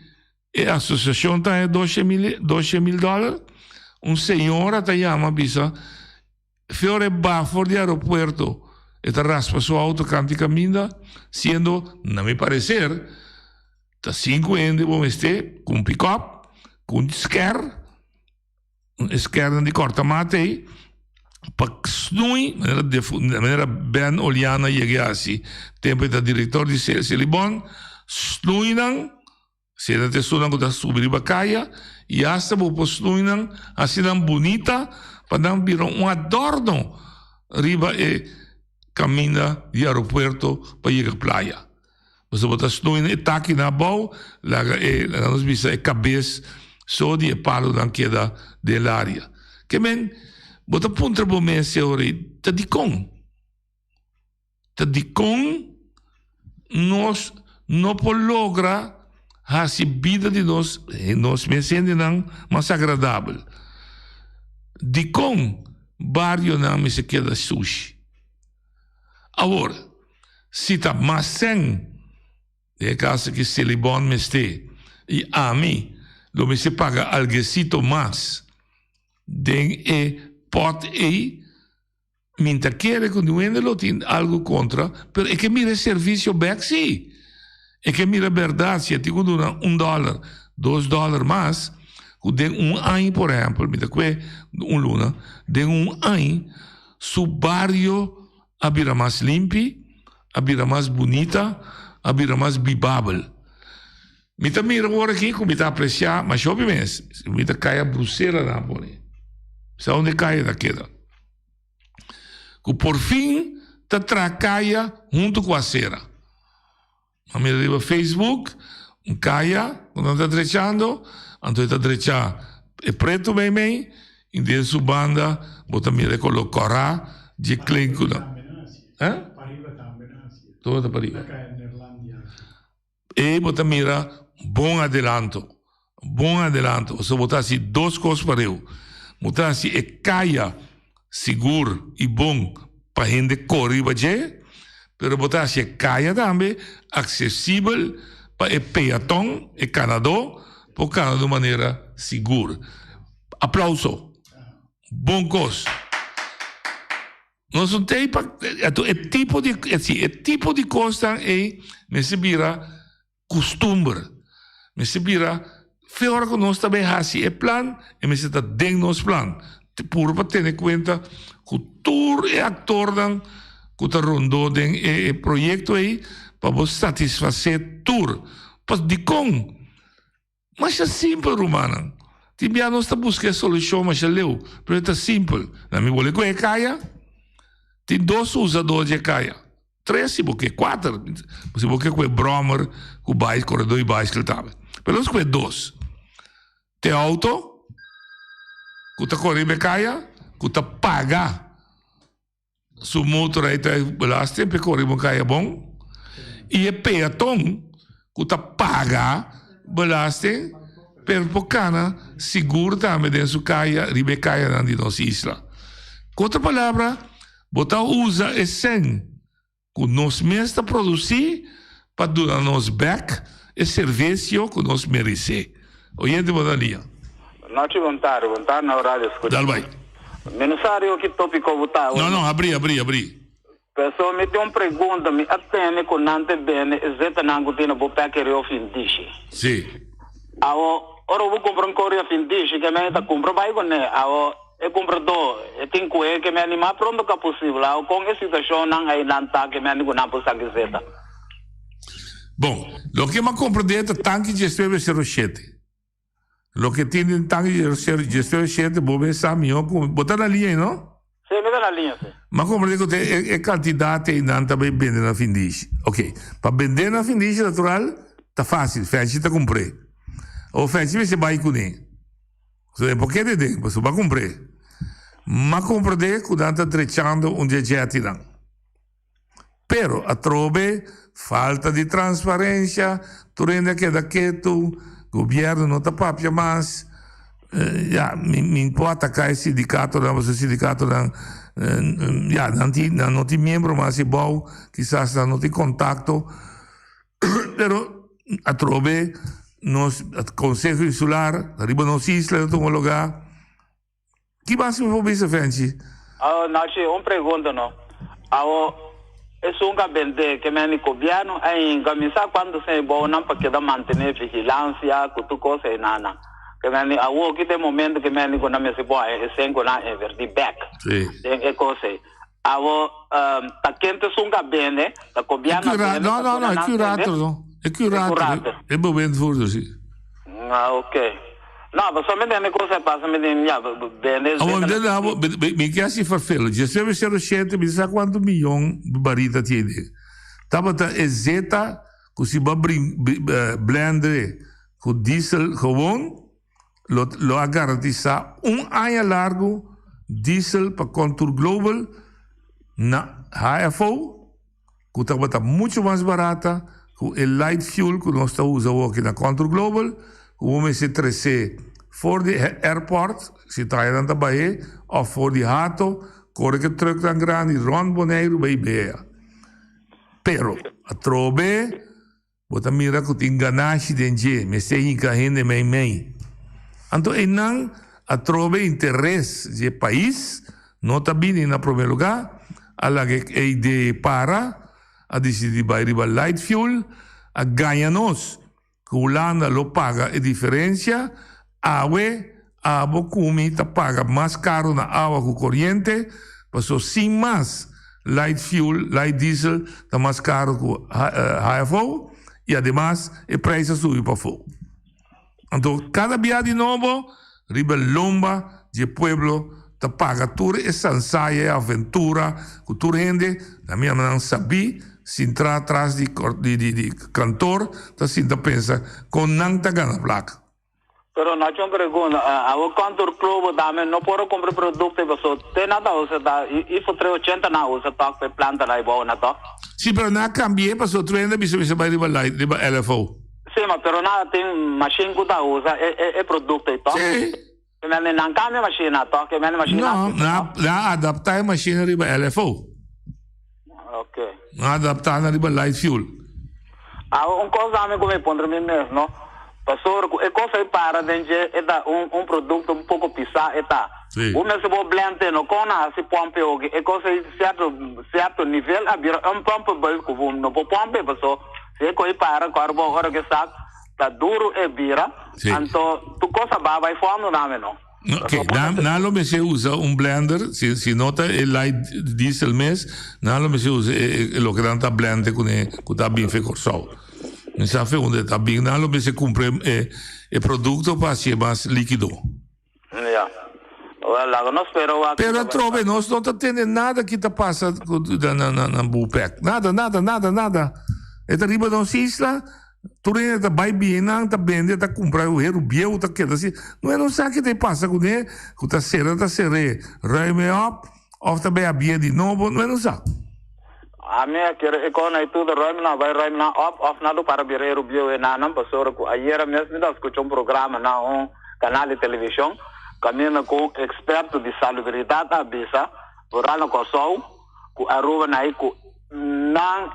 a associação está $12,000. Senhora está chama bisa fiore bafo de aeroporto está raspa sua auto canti caminha, sendo, na me parecer, está 5 ende bom este com pick-up, com esquerda de corta-mate aí, para snui, de maneira bem olhada, cheguei assim, tempo da diretor de Celibon, snui não, se ele te sunan que subir a caia, e hasta vou snui não, assim não bonita, para não virar adorno, riba e caminha de aeroporto para ir à praia. Você bota snui e tá aqui na boa, nós vimos a cabeça, só de palo não queda da área. Que men, bota ponta para mim se ora, tá de com, nós não podemos lograr a vida de nós me sente não mais agradável. De com, barrio não me se queda sushi. Agora, Sita masen. De caso que se le bon me esté. Y a mí, lo me se paga algo más. Den pot minta quiere que no tiene algo contra, pero es que mire servicio back sí. Es que mira verdad, si te una $1, $2 más, de un año, por ejemplo, mira que un luna, de un año, su barrio habira más limpio, habira más bonita, habira más vivável. Mira agora aqui, como está apreciar, mas obviamente, mira caia Bruxelas na pone. Sabe onde caia daquela? Que por fim, tá caia junto com a cera. A mira de Facebook, caia, quando está trechando, então está trechando, é preto bem, e de sua banda, bota mira colocar de clíncula. Hã? Toda para arriba. E bota mira, bom adelanto. Você botar assim 2 coisas para eu. Botar assim, é caia, seguro e bom para a gente correr, mas botar assim, é caia também, acessível para o peatão e canador, por Canadá de maneira segura. Aplauso. Bom coisa. Nós não temos é tipo de coisa me se vira costume. Me se vira fora que nós também assim é plano e me se está dentro do nosso plano. Por para ter em conta que todo ator dan que está rondando o projeto aí para você satisfazer tudo. Mas de com, mas é simples, Romana. Tibia nós está buscando solução, mas é leu, mas é simples. Na minha bolha que é caia. Tem 2 usadores de caia. 3, se porque 4. Se porque com o bromer, com o baixo, corredor e baixo que ele estava. Pelo menos com 2. Tem auto, que está correndo caia, que está paga. Su motor aí está belasting, para correr uma caia bom. E é peatão, que está paga, belasting, para pocana, seguro também dentro da caia, ribe caia na nossa isla. Com outra palavra, botar usa esse que nós mesmos produzir para dar nos back e serviço que nós merecemos. Oyente, boa linha. Não te vontade na hora de escutar. Dá vai. Menusário que tópico votar. Não, abri. Pessoa me tem uma pergunta, me atende com nante bene, exata nango tem bo paquere o fim dishi. Sim. Ora vou comprar um correio fim dishi, que me está compra vai com né. Eu compro eu tenho que me animar pronto que é possível. Com essa situação não aí não tá que me animo não possa dizer. Bom, o que me compro dentro tanque de 07. Lo que tiene tanque de 07, vou pensar melhor, botar na linha, não? Sim, me dá na linha, sim. Mas como eu digo, é quantidade e não também vender na findiche. Ok, para vender na findiche natural, tá fácil, faz tá comprei. Ou faz você vai com ele. Por que de você vai comprar? Mas compra de quando está trechando dia não. Pero a trobe falta de transparência, turenda que daqueto, governo não está papia mais. Me importa que esse sindicato, não tem membro, mas é bom, quizás não tem contato. Pero a trobe nos Conselho Insular, arriba nos islas de um lugar. Que mais me vou dizer, Fenci? Nachi, uma pergunta, não. Isso nunca vende que me governo em camisa quando se é bom não para que da manter vigilância, que tu coisa e nada. Que me que tem momento que me quando me se boa é sem quando invertir back. Sim. É coisa. Tá quente nunca vende, tá governo. Não, é curator, não. É curator. É bom vender furto, sim. Ok. Não, mas somente a coisa passa me vende. Me quer se farfelo. Já se você recheia, me sabe quanto milhão de barita tem. Tava é zeta que se vai blender com diesel gewoon, lo garantiza ano largo diesel para Contour Global na HFO, que está muito mais barata que o light fuel que nós estamos usando aqui na Contour Global. Como se trece voor de airport, se está aí na Bahia, ou voor de Hato, corre que truck dan graan, die rond Bonaire bij Bea. Pero, a trobe, bota mira que tem ganache denje, me sei que gente mei. Então, enang a trobe interesse de país, não tá bem na primeiro lugar, a la que a ideia para, a decidir vai riba light fuel, a ganha nós, que o Holanda lo paga a diferença, a Bocumi ta paga mais caro na água com corrente, passou sem mais light fuel, light diesel, tá mais caro com HFO, e además o preço subiu para fogo. Então, cada dia de novo, riba lomba de pueblo, ta paga tudo essa ensaia, aventura, com tudo gente, na minha não sabia, se entrar atrás de cantor, tá assim, tá pensa, com não tá ganhando placa. Pero na chon pergunta, a o cantor club também não pode comprar produto, pessoal. Tem nada usa da, e for 380 na usa toque planta lá e boa na toque. Sim, pero na cambié, pessoal, tu ainda bisa vai riba LFO. Sim, mas pero nada tem machine que tá usa é produto e toque. Sim. Mas não cambia machine na toque, mas machine. Não, na adaptar a machine riba LFO. Ok. Na adaptar na riba light fuel. Coisa a come pondre mesmo, não? Pastor, é coisa para dentro é produto um pouco pisar o mesmo blend no cona se pompe o é coisa certo nível abrir pompe bel com no pompe pastor se coi para carbo hora que sac tá duro é bira então tu coisa vai forno na não. Ok, nalo me se usa blender, si nota el light diesel mes, nalo me se usa lo que tanta blender con tá bem feito só. Non sabe onde está bem, não me se compra o produto para ser mais líquido. Pero trove, nós não está tendo nada que está passando na Bupec. Nada. É da riba da isla, tu está vai bem, não está bem, está comprando o hero biel, está queda assim. Não sabe o que passa com ele, que está seré, ruime up, ou está bem bem de novo, não sabe. A minha quer economia tudo na vai na off na do para virar o bio na não passou com ayer mesmo nós escutou programa na canal de televisão caminha com experto de salubridade a bisa porano com sol com arroba na ico não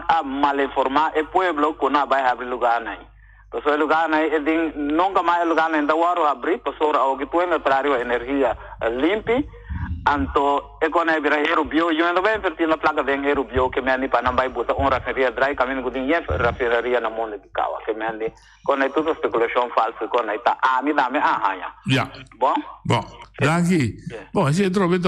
a mal informar o pueblo com na vai abrir lugar na passou lugar na nunca mais lugar na da hora abrir passou ao que tu entraria energia limpa. Anto economia vira hero bio eu ainda vai invertir na placa de hero bio que me para não vai botar rafaria dry caminho com dinheiro rafaria na mundo de caua que me com tudo especulação falsa com tá me dá me bom daqui bom se trove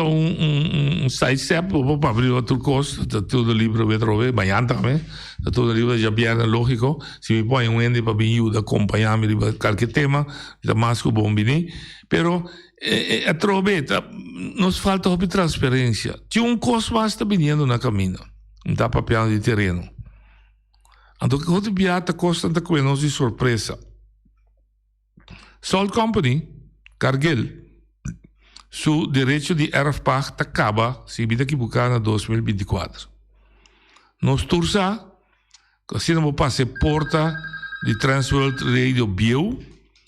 site step para abrir outro curso todo livro vai trover amanhã também todo livro já bem lógico se me põe ende para me ajudar acompanhar-me de qualquer tema da mais que bom bem pero a troveta nos falta de transparência. Tinha custo mais está vindo na caminho, não está papel de terreno. Então que outro biata custa da coisa de surpresa. Salt Company, Cargill, seu direito de erfpacht acaba se vida que buscar na 2024. Nós tursa, assim não passe porta de Transworld Radio Bio,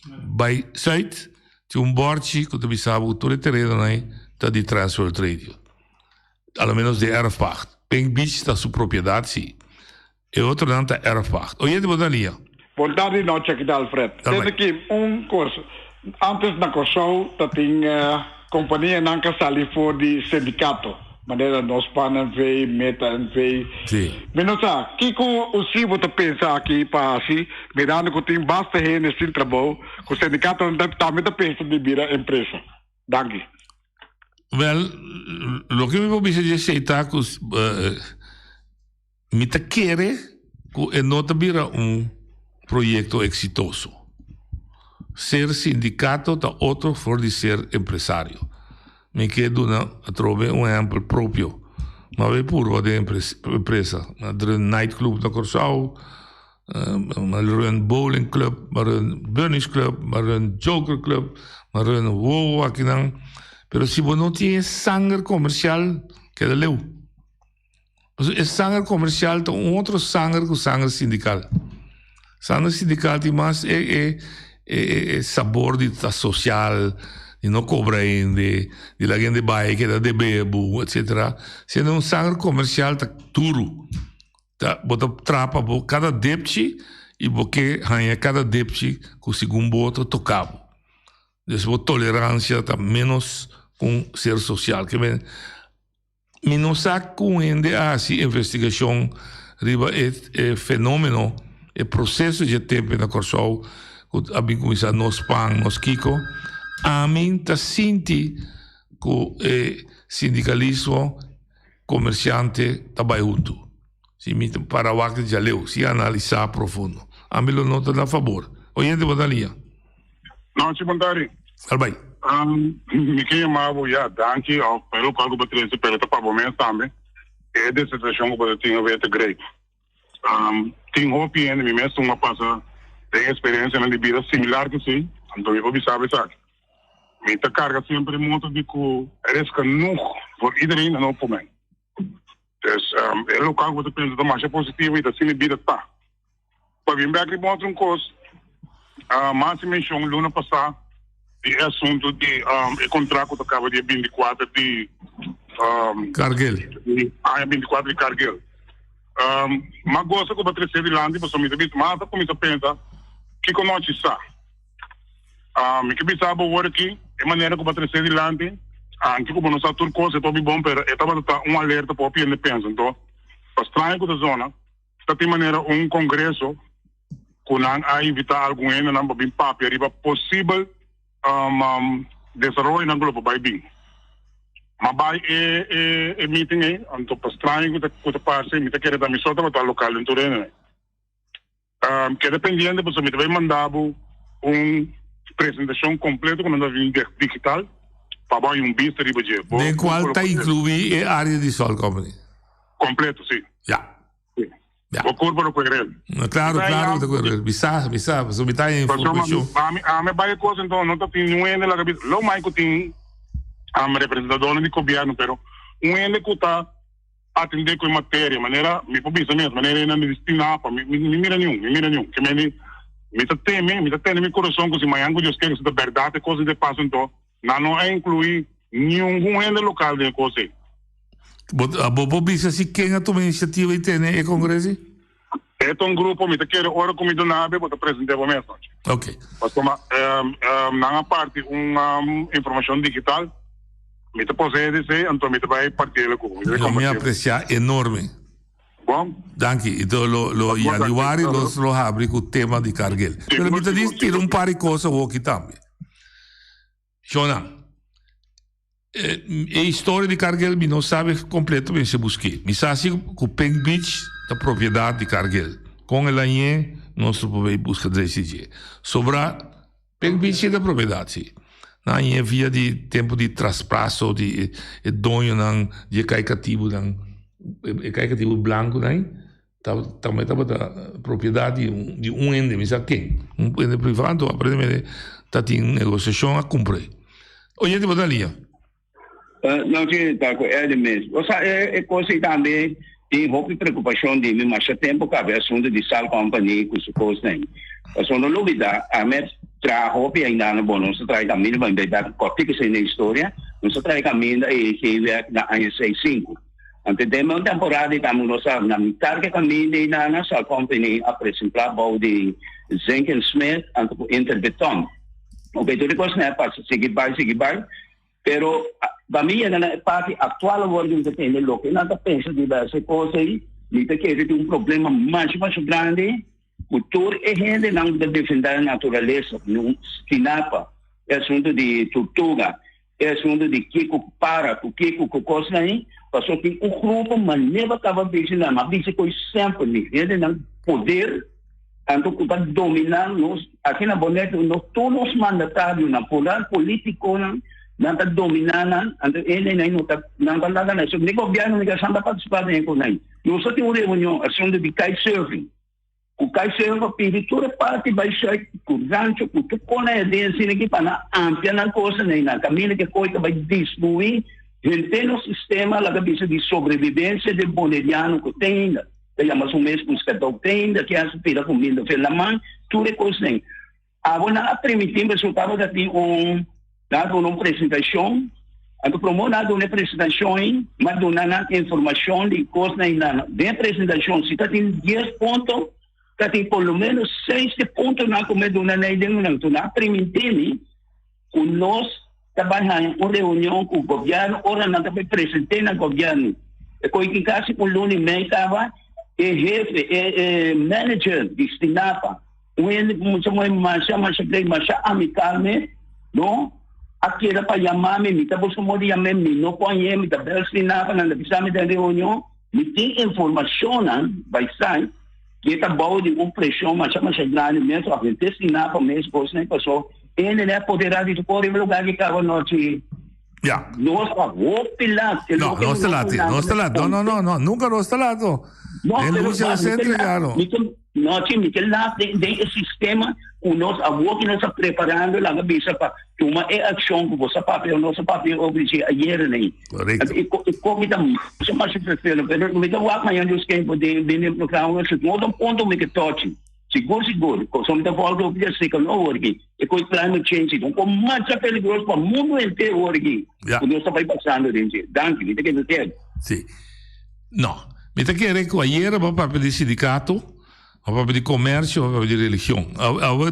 by site. C'è bordje che tu sabe tutto il terreno está de transfer radio. Almeno de erfpacht. Pink Beach está su proprietà, sì. E outro não está erfpacht. Oye, de botalia. Bom tarde, noite aqui da Alfred. Tem aqui curso. Antes na Kosovo, tem companhia não que sali for de sindicato. Maneira nós panan vei, meta vei. Sim. Menos que o Sibo te pensa aqui para assim, mirando que tem basta nesse trabalho, que o sindicato também te pensa de virar empresa. Danke. Well, lo que me può dizer é que me te quere que não te vira projeto exitoso. Ser sindicato da outro for de ser empresário. Me quedo a trovar exemplo próprio. Mas é puro de empresa. Mas er een nightclub na Curaçao, maar er een bowling club, maar een burnish club, maar een joker club, maar een wow aqui não. Pero se você não tem sangue comercial, que é leu. É sangue comercial tem outro sangue que o sangue sindical. Sangue sindical tem mais sabor de social. E não cobra de la gente vai que dá de bebo, etc. Sendo sangue comercial tá duro, bota trapa bo cada depchi e porque hanya cada depchi com segundo outro tocavo. Então, tolerância tá menos com ser social que menos com ende assim investigação riba é fenômeno é processo de tempo na corso que abim começar nos pan nos kiko a mim tá senti que sindicalismo comerciante tá bem junto. Se me para o que já leu, se analisar profundo. A mim lo nota a favor. Oyente Bodalia. Não, se mandari. Albay. Me que chamava já danke ao pelo qual que eu pelo para o momento também. É dessa situação que eu tinha visto great. Tem hope ainda me mesmo uma passa tem experiência na vida similar que sim. Então eu sabe sabe. Me tá carga sempre muito de que é genoeg voor iedereen en ook voor mij. Dus é local que eu penso da marcha positiva e da cine vida tá. Para vir back de um coisa, mas se mencionou luna passada de assunto de contrato que acaba de 24 de Cargill. 24 de Cargill. Mas gosto que eu vou de lá, depois eu me debito, mas eu começo a pensar que conosco está. Me que pensava agora aqui, é maneira que eu vou de lá, antes que eu não sabe tudo coisa, estou bem bom, mas eu estava um alerta para o PN pensa, então, para estranho com a zona, está de maneira congresso que não a evitar algum ainda não bem papo, arriba possível desenvolvimento na globo vai bem. Mas vai meeting aí, então para estranho que eu passe, me querer dar missão para o local em Torino. Que dependendo, você me vai mandar apresentação completa com a digital. Para vista de budget. De qual está incluída a área de Sol Company? Completo, sim. Já. O corpo do Coelho. Claro, do Coelho. Bisa, você me dá informação. A minha baia coisa, então, não está tendo nenhum lá que lo mais que tem a representadora de governo, pero ende que está atender com matéria, maneira, me pobisa mesmo, maneira não me destinar para me mira nenhum, que me tá tendo meu coração que se manhã que eu quero da verdade, coisa de passo então. Não é incluir nenhum ente local de coisa. A Bobo disse assim, quem a tua iniciativa e tem é congresso? É grupo, me quer hora como do nave, vou apresentar para mesmo. Ok. Mas como na parte uma informação digital, me pode dizer, então me vai partilhar com. Eu me apreciar enorme. Bom. Danke. Então lo januari lo abre com o tema de Cargill. Pero me diz tira par de coisas aqui também. Jonah, a história de Cargill me não sabe completamente se busquei. Me sabe que o Peng Beach da propriedade de Cargill, com ela em nosso povo busca decidir. Sobre Peng Beach da propriedade, sim. Na via de tempo de traspasso de dono de caicativo branco, também estava da propriedade de ente, me sabe quem? Ente privado, aparentemente está em negociação a cumprir. Oyente Bodalia. Não tinha tal coisa, é mesmo. Ou seja, é coisa também tem pouca preocupação de mim, mas tempo que a assunto de sal company com coisa nem. Mas quando não vida, a met trabalho ainda não bom, não se traz caminho para dar copy que se na história, não se traz caminho e que na AS65. Ante de uma temporada estamos nós na mitad que caminho na sal company apresentar bao de Zinken Smith ante Interbeton. O betul coisa não é para seguir vai, pero para mim na parte atual working que tem no que não pensa de essa coisa aí, me tem que ter problema mais grande, o tour é gente não de defender a natureza, não estinapa, é assunto de tortuga, é assunto de kiko para, o kiko coisa aí, passou que o grupo maneira estava pensando, mas disse que sempre gente não poder tanto que está dominando aqui na Bonito, todos os mandatários na poder político não está dominando, ele não está nada nisso. Nem o governo não está participando em isso. Nós só temos uma reunião, assunto de kitesurfing. O kitesurfing pede toda parte vai sair com o rancho, com tudo com a ideia aqui para ampliar na coisa, na caminho que coisa vai destruir, tem um sistema lá de sobrevivência de boneriano que tem ainda. Mas o mesmo que tem, que a supera comida pela mão, tudo é coisa assim. Agora, a primitiva resultado de uma apresentação Então, promona a apresentação, mas dona informação de coisas na apresentação. Se está em 10 pontos, está tem pelo menos 6 pontos na como dona na ideia não na permitir que nós trabalhamos uma reunião com o governo, ora não também apresentei no governo. E com que caso o Luni May estava jefe, manager de Sinapa, muito mais amicalmente, não? Aqui era para chamar-me, me está buscando de chamar-me, não conheço, me está belsinava, não está me dando reunião, me tem informação, vai sair, que está bom de uma pressão, mas grande mesmo, a gente sinava mesmo, coisa nem passou, ele não poderá de todo lugar que estava noite. Ja. Nós vamos pilar. No está lá, no, nunca no está lá. Ele usa se entregaram. Não, time, que lá tem sistema, o nosso avô que nós está preparando lá na bisa para tomar ação com você papel, nosso papel obriga ayer nem. Correto. E como também, se mais se prefere, mas me dá o amanhã dos quem poder vender no programa, se não ponto me que toque. Seguro. Como da volta eu podia ser que não orgue. E com o climate change, então como mais é perigoso para o mundo inteiro orgue. O Deus está passando dentro. Danke, me tem que dizer. Sim. Não. Me tem que dizer que ayer o papel de sindicato, o papel de comércio, o papel de religião. Agora,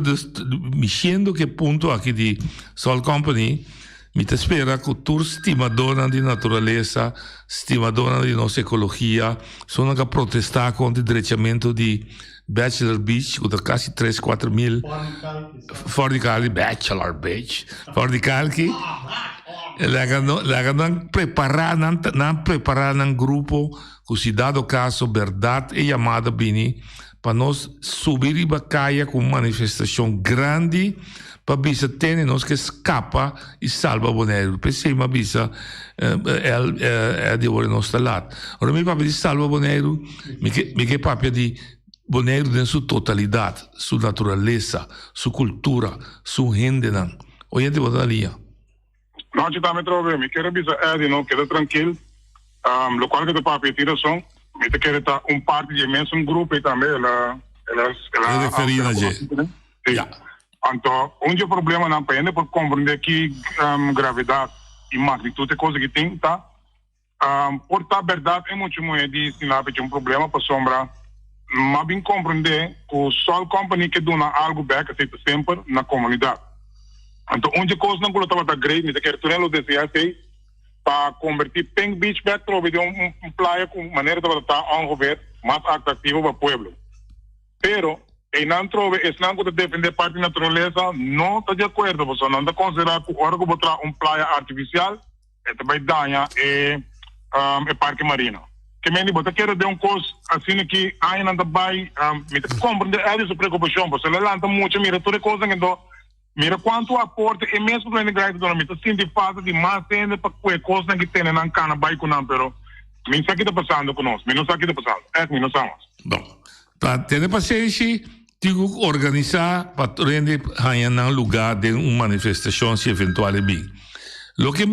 mexendo que ponto aqui de Sol Company, me te espera que tu estimadora de natureza, estimadora de nossa ecologia, sono que protestar contra o direitamento de Bachelor Beach, com quase 3-4 mil fora de Cali, Bachelor Beach, fora de Cali, não preparar um grupo que se dado caso verdade e chamada bini para nós subir e bacaia com manifestação grande para bisa ter nós que escapa e salva o Bonaire. Pensei uma bisa é de hora nosso lado. Ora me papo de salva o Bonaire, me que papo de Bonaire em sua totalidade, sua natureza, sua cultura, sua gente não. Hoje de botalia. Não, eu também trovo, me quero bisa de não queda tranquilo. Lo qual que de papo tira som, me te quero estar parte de imenso grupo e também ela referida já. Sim. Então, onde o problema não pende por compreender que gravidade e magnitude é coisa que tem, tá? Por tá verdade é muito de ensinar que um problema para sombra, mas bem compreender que o Sol Company que dona algo back aceita sempre na comunidade. Então, onde coisa não colocava da grade, me quer torná-lo desejar para convertir Pink Beach back para um praia com maneira de estar um governo mais atrativo para o povo. Pero e não trove, esse não pode defender parte da natureza, não está de acordo, você não está considerando que o órgão botar praia artificial, também danha e parque marino. Que me diz, você quer de coisa assim que ainda não vai compreender essa preocupação, você levanta muito, mira toda coisa que mira quanto aporte, e mesmo para a grade do nome, você sente falta de mais ainda para que coisa que tem na cana, vai com não, pero me sabe que está passando conosco, me não sabe que está passando, me não sabemos. Bom, tá, tem paciência. Digo organizar para render a lugar de uma manifestação se eventual é bem. Lo que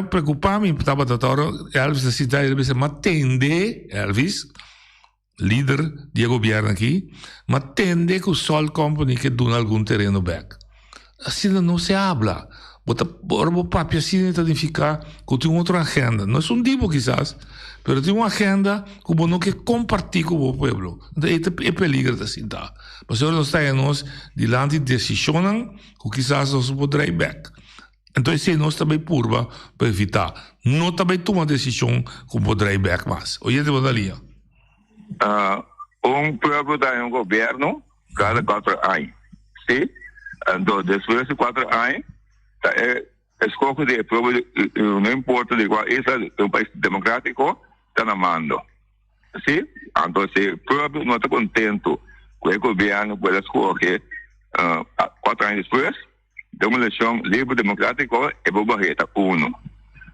preocupa-me estava tratando Elvis da cidade de mas tende Elvis líder de governo aqui, mas tende que o Sol Company que dona algum terreno back. Assim não se habla. O papo assim identificar que tem outra agenda. Não é tipo quizás, mas tem uma agenda que não quer compartilhar com o povo. É peligro assim, tá? Mas agora nós estamos diante de decisões que quizás nós podemos ir back. Então, se nós também purba para evitar, não também toma decisão que podemos ir back mais. Hoje de Bodalia. Povo tem governo cada 4 anos. Sim? Então, depois de 4 anos, escolhe de povo, não importa de qual é um país democrático, está na mando. Sim? Então, se o povo não está contente com o governo, pode escolher 4 anos depois, de uma eleição livre democrática e vou barreta. 1.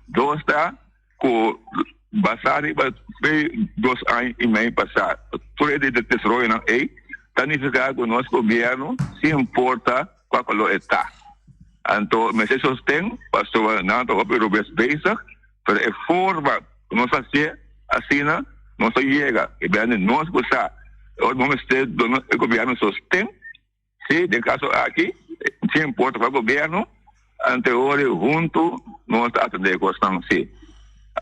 2 está com basado em 2 anos e meio passado. Tudo é de tesouro não é? Significa que o nosso governo se importa qual está. Então, mas se sostém, pastor Nato, o Robes Beisa, para a forma que nós fazemos, assim, nós chega, e bem, nós gostamos, o governo sostém, se de caso aqui, se importa para o governo, anteriores juntos no está atender cosas sí.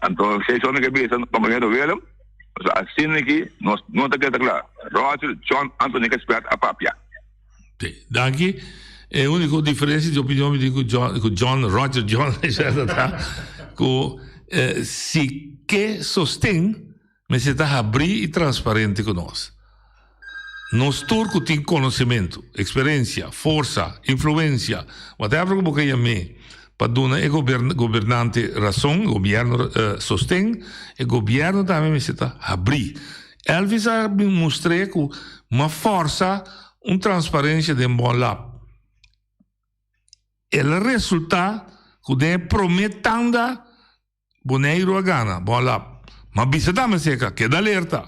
Entonces, son que piensan como que no vieron. O sea, así que no te queda claro. Roger John Anthony que espera a papia. Sí, danke. A única diferença de opinião com Roger John, que se que sostém, mas se está abrir e transparente conosco. Nós turcos temos conhecimento, experiência, força, influência, whatever que você chame, para dar o governante razão, o governo sostém, o governo também se está abrir. Elvis ha mostrado com uma força, uma transparência de um bom lado. O resultado que é prometendo boneiro a gana, bom lá. Mas bisa também seca, queda alerta.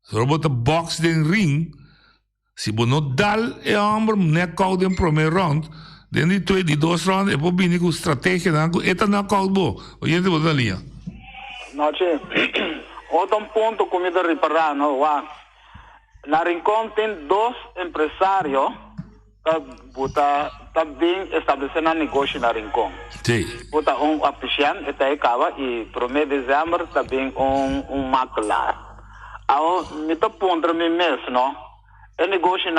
Se você bota box den ring, se você não dá o ombro, não cau den primeiro round, dentro de 2 rounds, é para vir com estratégia, eta não cau bo. Oye, te botar linha. Noche, outro ponto comida reparar, não, na Rincón tem 2 empresários está bem estabelecendo um negócio na Rincón. Sim. Bota apician está aí acaba e pro mês de dezembro está bem maclar. Me tá pondo me mês, não? É negócio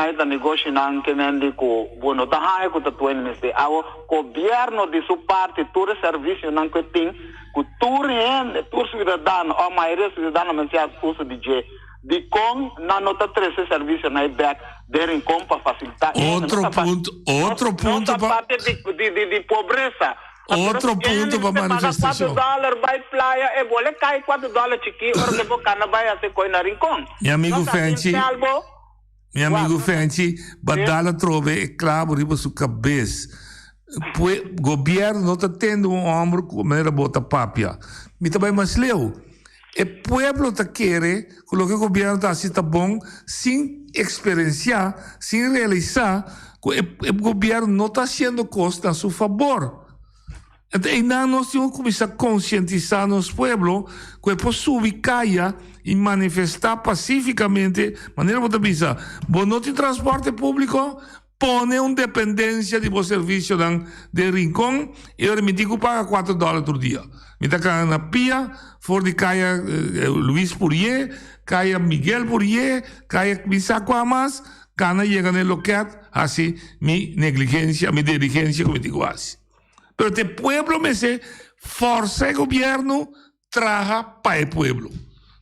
não que me indico, bueno, tá aí que tá tuendo mês. O governo de sua parte, todo serviço não que tem, que todo cidadão, a maioria cidadão mas já usa de com na nota 13 serviço na back de Rincón para facilitar. Outro ponto para parte de pobreza. Outro ponto para manifestação. $4 vai praia e vole cai $4 chiqui, ora que boca na vai até coi na Rincón. Meu amigo Fenci, badala trove é claro riba sua cabeça. O governo não está tendo ombro com maneira bota papia. Me também mais leu. O pueblo está querendo que o governo está assim, tá bom, sem experienciar, sem realizar, que o governo não está fazendo coisas a seu favor. Então, nós temos que começar a conscientizar nos pueblos que é possível cair e manifestar pacificamente, maneira que você pensa, você não tem transporte público, põe uma dependência de bom serviço de Rincón e eu me digo paga $4 por dia. Me está na pia, for de caia Luís Poirier, caia Miguel Poirier, caia Bisaco Amas, cana chega no local, assim, minha negligência, minha diligência, como digo assim. Pero o pueblo me se força o governo traga para o pueblo.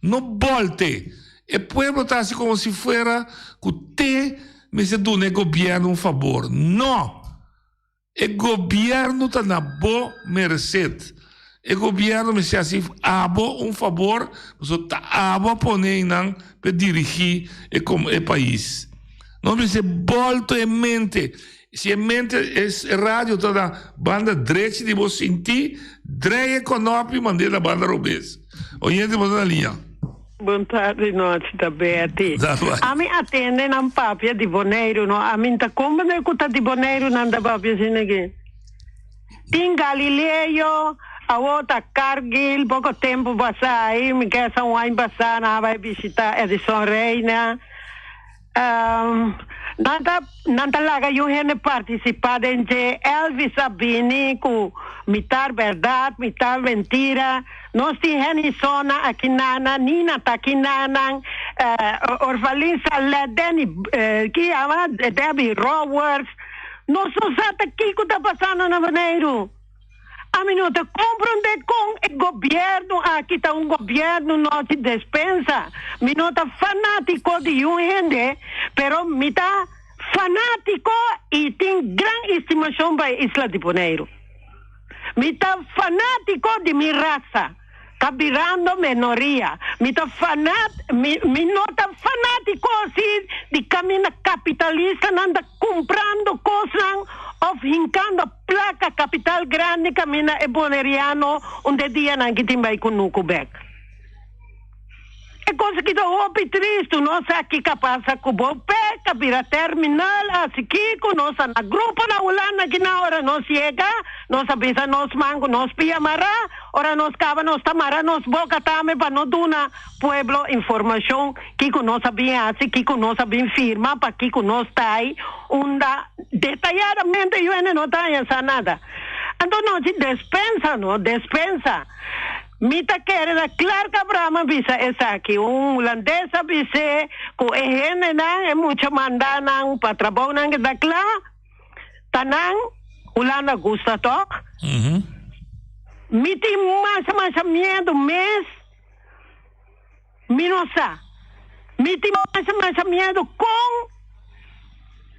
Não volte. O pueblo está assim como se fuera que te me se dá o governo favor. Não. O governo está na boa merced. O governo me se assim abo favor, você está abo poner para dirigir o país. Não me se volta em mente. Se a mente é rádio, toda banda direita de você sentir, direita econômica, mandei da banda robês. Oyente, você na linha. Boa tarde, noite, tá bem. A mim atende na papia de boneiro, não? A mim tá como não escuta de boneiro na papia assim aqui. Tem Galileu, a outra Cargill, pouco tempo passar aí, me quer só um ano passar, não vai visitar Edson Reina. Nanta laga eu hene participar em Elvis Sabini com mitar verdade, mitar mentira. Nós temos zona aqui nana, Nina tá aqui nana, Orvalin Saledeni, que ama Debbie Roberts. Nós só sabe aqui que tá passando na Maneiro. A minuta compreende com o governo, aqui está governo não se dispensa. Minuta fanático de gente, pero mita fanático e tem grande estimação para a Isla de Bonaire. Mita fanático de minha raça, cabirando minoria. Mita minota fanático assim de caminho capitalista, anda comprando coisas. Of hincando placa capital grande camina e boneriano onde dia não que tem vai com no Quebec. É coisa que dá triste, nós aqui capaz com bopeca, vira terminal, assim que com nós na grupo na ulana que na hora nós chega, nós avisa nós mango, nós pia mara, ora nós cava nós tamara, nós boca tame para nós duna pueblo informação que com nós sabia assim que com nós sabia firma para que com nós tá aí, detalladamente eu não tá essa nada. Entonces, despensa. Mita quer da claro que Abraham bisa esa aqui holandesa bisa ko ehene nang mucho mandanang patrabaho nang da klar tanang Holanda gusta toch miti masa miedo mes minosa miti masa miedo com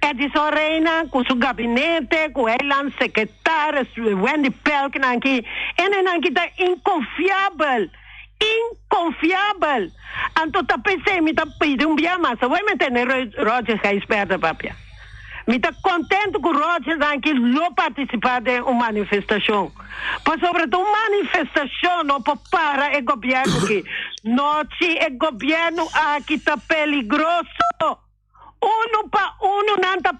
Edison Reina, com seu gabinete, com ela, secretária, Wendy Pelk, nanki, nanki tá inconfiável. Então, tá pensei, me tá pedindo dia mais, vai meter Roger que é esperta, papia. Me tá contente com o Roger, nanki, não participar de uma manifestação. Mas, sobretudo, manifestação não para o governo aqui. Não, o governo aqui tá peligroso. Uno pa uno nanta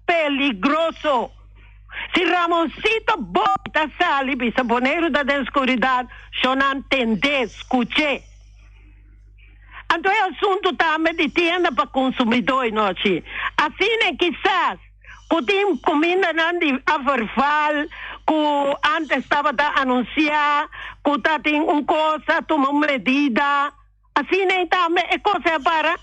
peligroso. Si Ramoncito bota sali, bisa boneiro da escuridão, só não entende, escute. Então é assunto também de tienda para consumidor, noite. Assim é quizás, que tem comida de averfal, que antes estava a anunciar, que tem uma coisa, toma uma medida. Assim é também, é coisa para...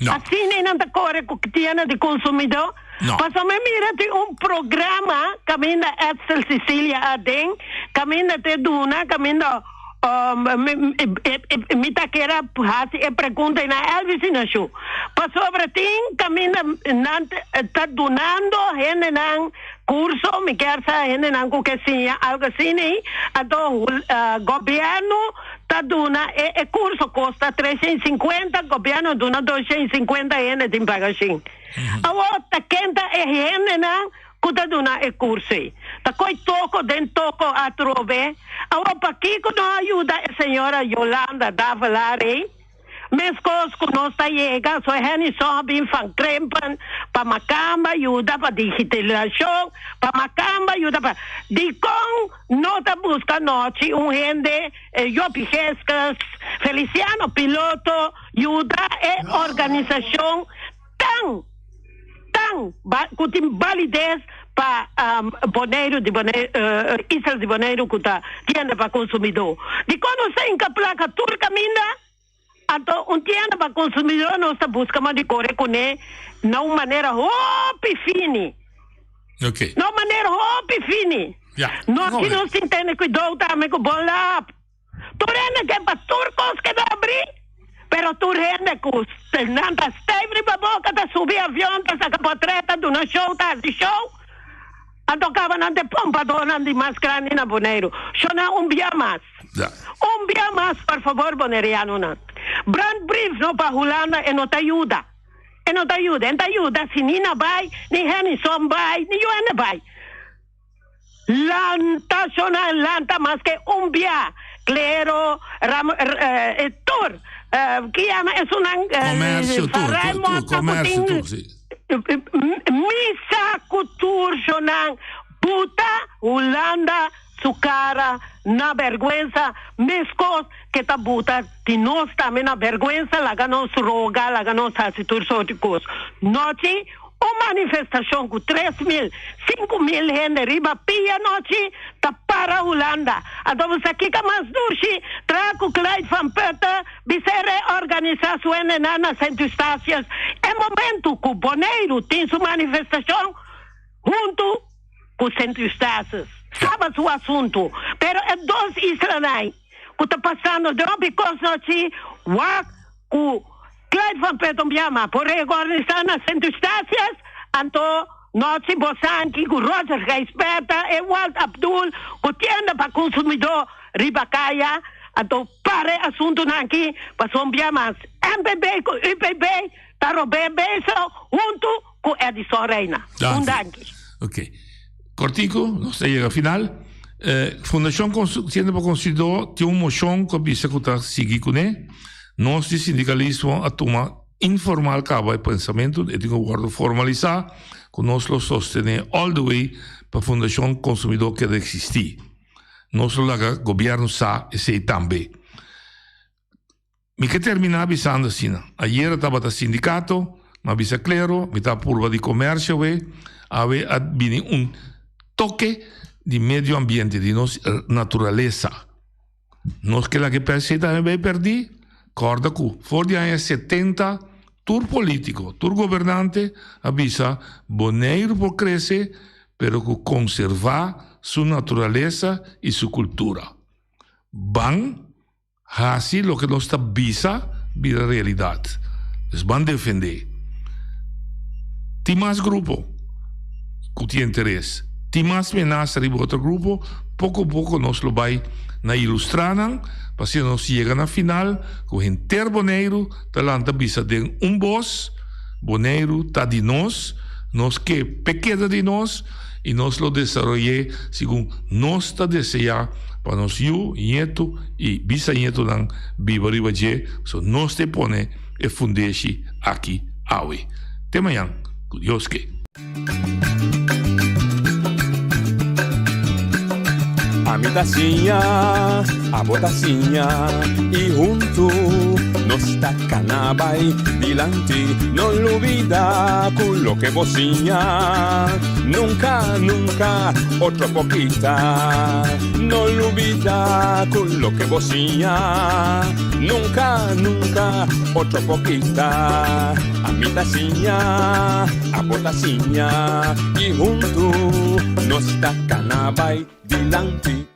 No. Assim não está correto que tiene de consumidor. No. Mas me mira de programa camina Edsel Sicilia Aden, camina te duna, camina me taquera hasi e pergunta na Elvis na show. Mas sobre tim camina está donando gente nan curso, me quer sa gente nan que sim, algo assim, então governo tá dona e curso custa 350, governo dona 250 gente de pagamento. Agora tá quenta e gente nan kuda dona e curso. Tá coi toco a trove. Agora para que não ajuda a senhora Yolanda da Valare? Mes coisas que nós está chegando, só é só bem fan krempen, para macamba ajuda para digitalização, para macamba ajuda para de com nota busca noite gente eu pijescas Feliciano piloto ajuda e organização tão que tem validez para Boneiro Isla de Boneiro que está tienda para consumidor. De quando você encaplaca turca minda então, tienda para consumidor não está buscando de correr com ele não maneira fine. Ok. Não maneira fine. Yeah. Não que não se entende cuidado também com bom lá. Tu rende que é para turcos que vai abrir, pero tu rende que não está esteve para boca, tá subir avião, tá saca potreta, do no show, tá de show. Então, acaba não de pompa, dona de máscara na Boneiro. Só não dia mais. Yeah. Dia mais, por favor, boneriano, não. Brand brief no para Holanda e não te ajuda. Não te ajuda. Se Nina vai, nem Henderson vai, nem Joana vai. Lanta, mas que dia. Claro, tour. Que chama? É comércio, tour, sim. Misa cultura, Jonan. Puta, Holanda, su cara, na vergüenza, mescos que ta buta, ti nós também na vergüenza, laga nos roga, laga nos asitur soticos. Noite, uma manifestação com 3.000, 5.000 gente riba, pia noite, ta para Holanda. Então você aqui que mais dushi, trago Clyde Van Putten, bisere organização nas centro-estácias. É momento que o Boneiro tem sua manifestação junto com os centro-estácias. Sabe o assunto, pero é dois islas que está passando de because noite, o Clyde Van Putten chama por organizar nas centro-estácias, então noite Bosanki, o Roger Geisberta, e o Walt Abdul, que tienda para consumidor ribacaia, então para assunto aqui, passou mais MPB com UPB, está roubando junto com Edison Reina. Ok. Cortico, nós chegamos ao final. Fundação Tienda para Consumidor tem uma moção que bisa que seguir com ele. Nós de sindicalismo a tomar informal acaba o pensamento e tem um guardo formalizar que nós lo sostener all the way para a Fundação Consumidor que deve existir. Nós lo laga governo sa e sei também. Mi que terminar avisando assim. Ayer estava no sindicato, mas avisa claro, mi está curva de comércio, ave vini toque de medio ambiente, de nossa natureza. Nós que lá que pensamos vai perder, corda que for de anos 70, tur político, tur governante, avisa, boneiro por crescer, pero que conservar sua natureza e sua cultura. Van, assim, lo que nós está visa, vira realidade. Eles vão defender. Tem mais grupo que tem interesse. Tem mais ameaça de outro grupo, pouco a pouco nós lo vai na ilustrar, para se nós chega na final, com o inteiro boneiro, talanta bisa de voz, boneiro tá de nós que pequena de nós, e nós lo desenvolver segundo nós está desejar para nós nieto e bisnieto não viva ribaje, so nós te pone e fundeixe aqui awe. Até amanhã, com Deus que. A mi tacinha, a botacinha, e junto nos tacanabay dilante, no olvida con lo que vocinha. Nunca, nunca, otra poquita, no olvida con lo que vocinha. Nunca, nunca, otra poquita. A mi tacinha, a botacinha, y junto nos tacanabay dilante.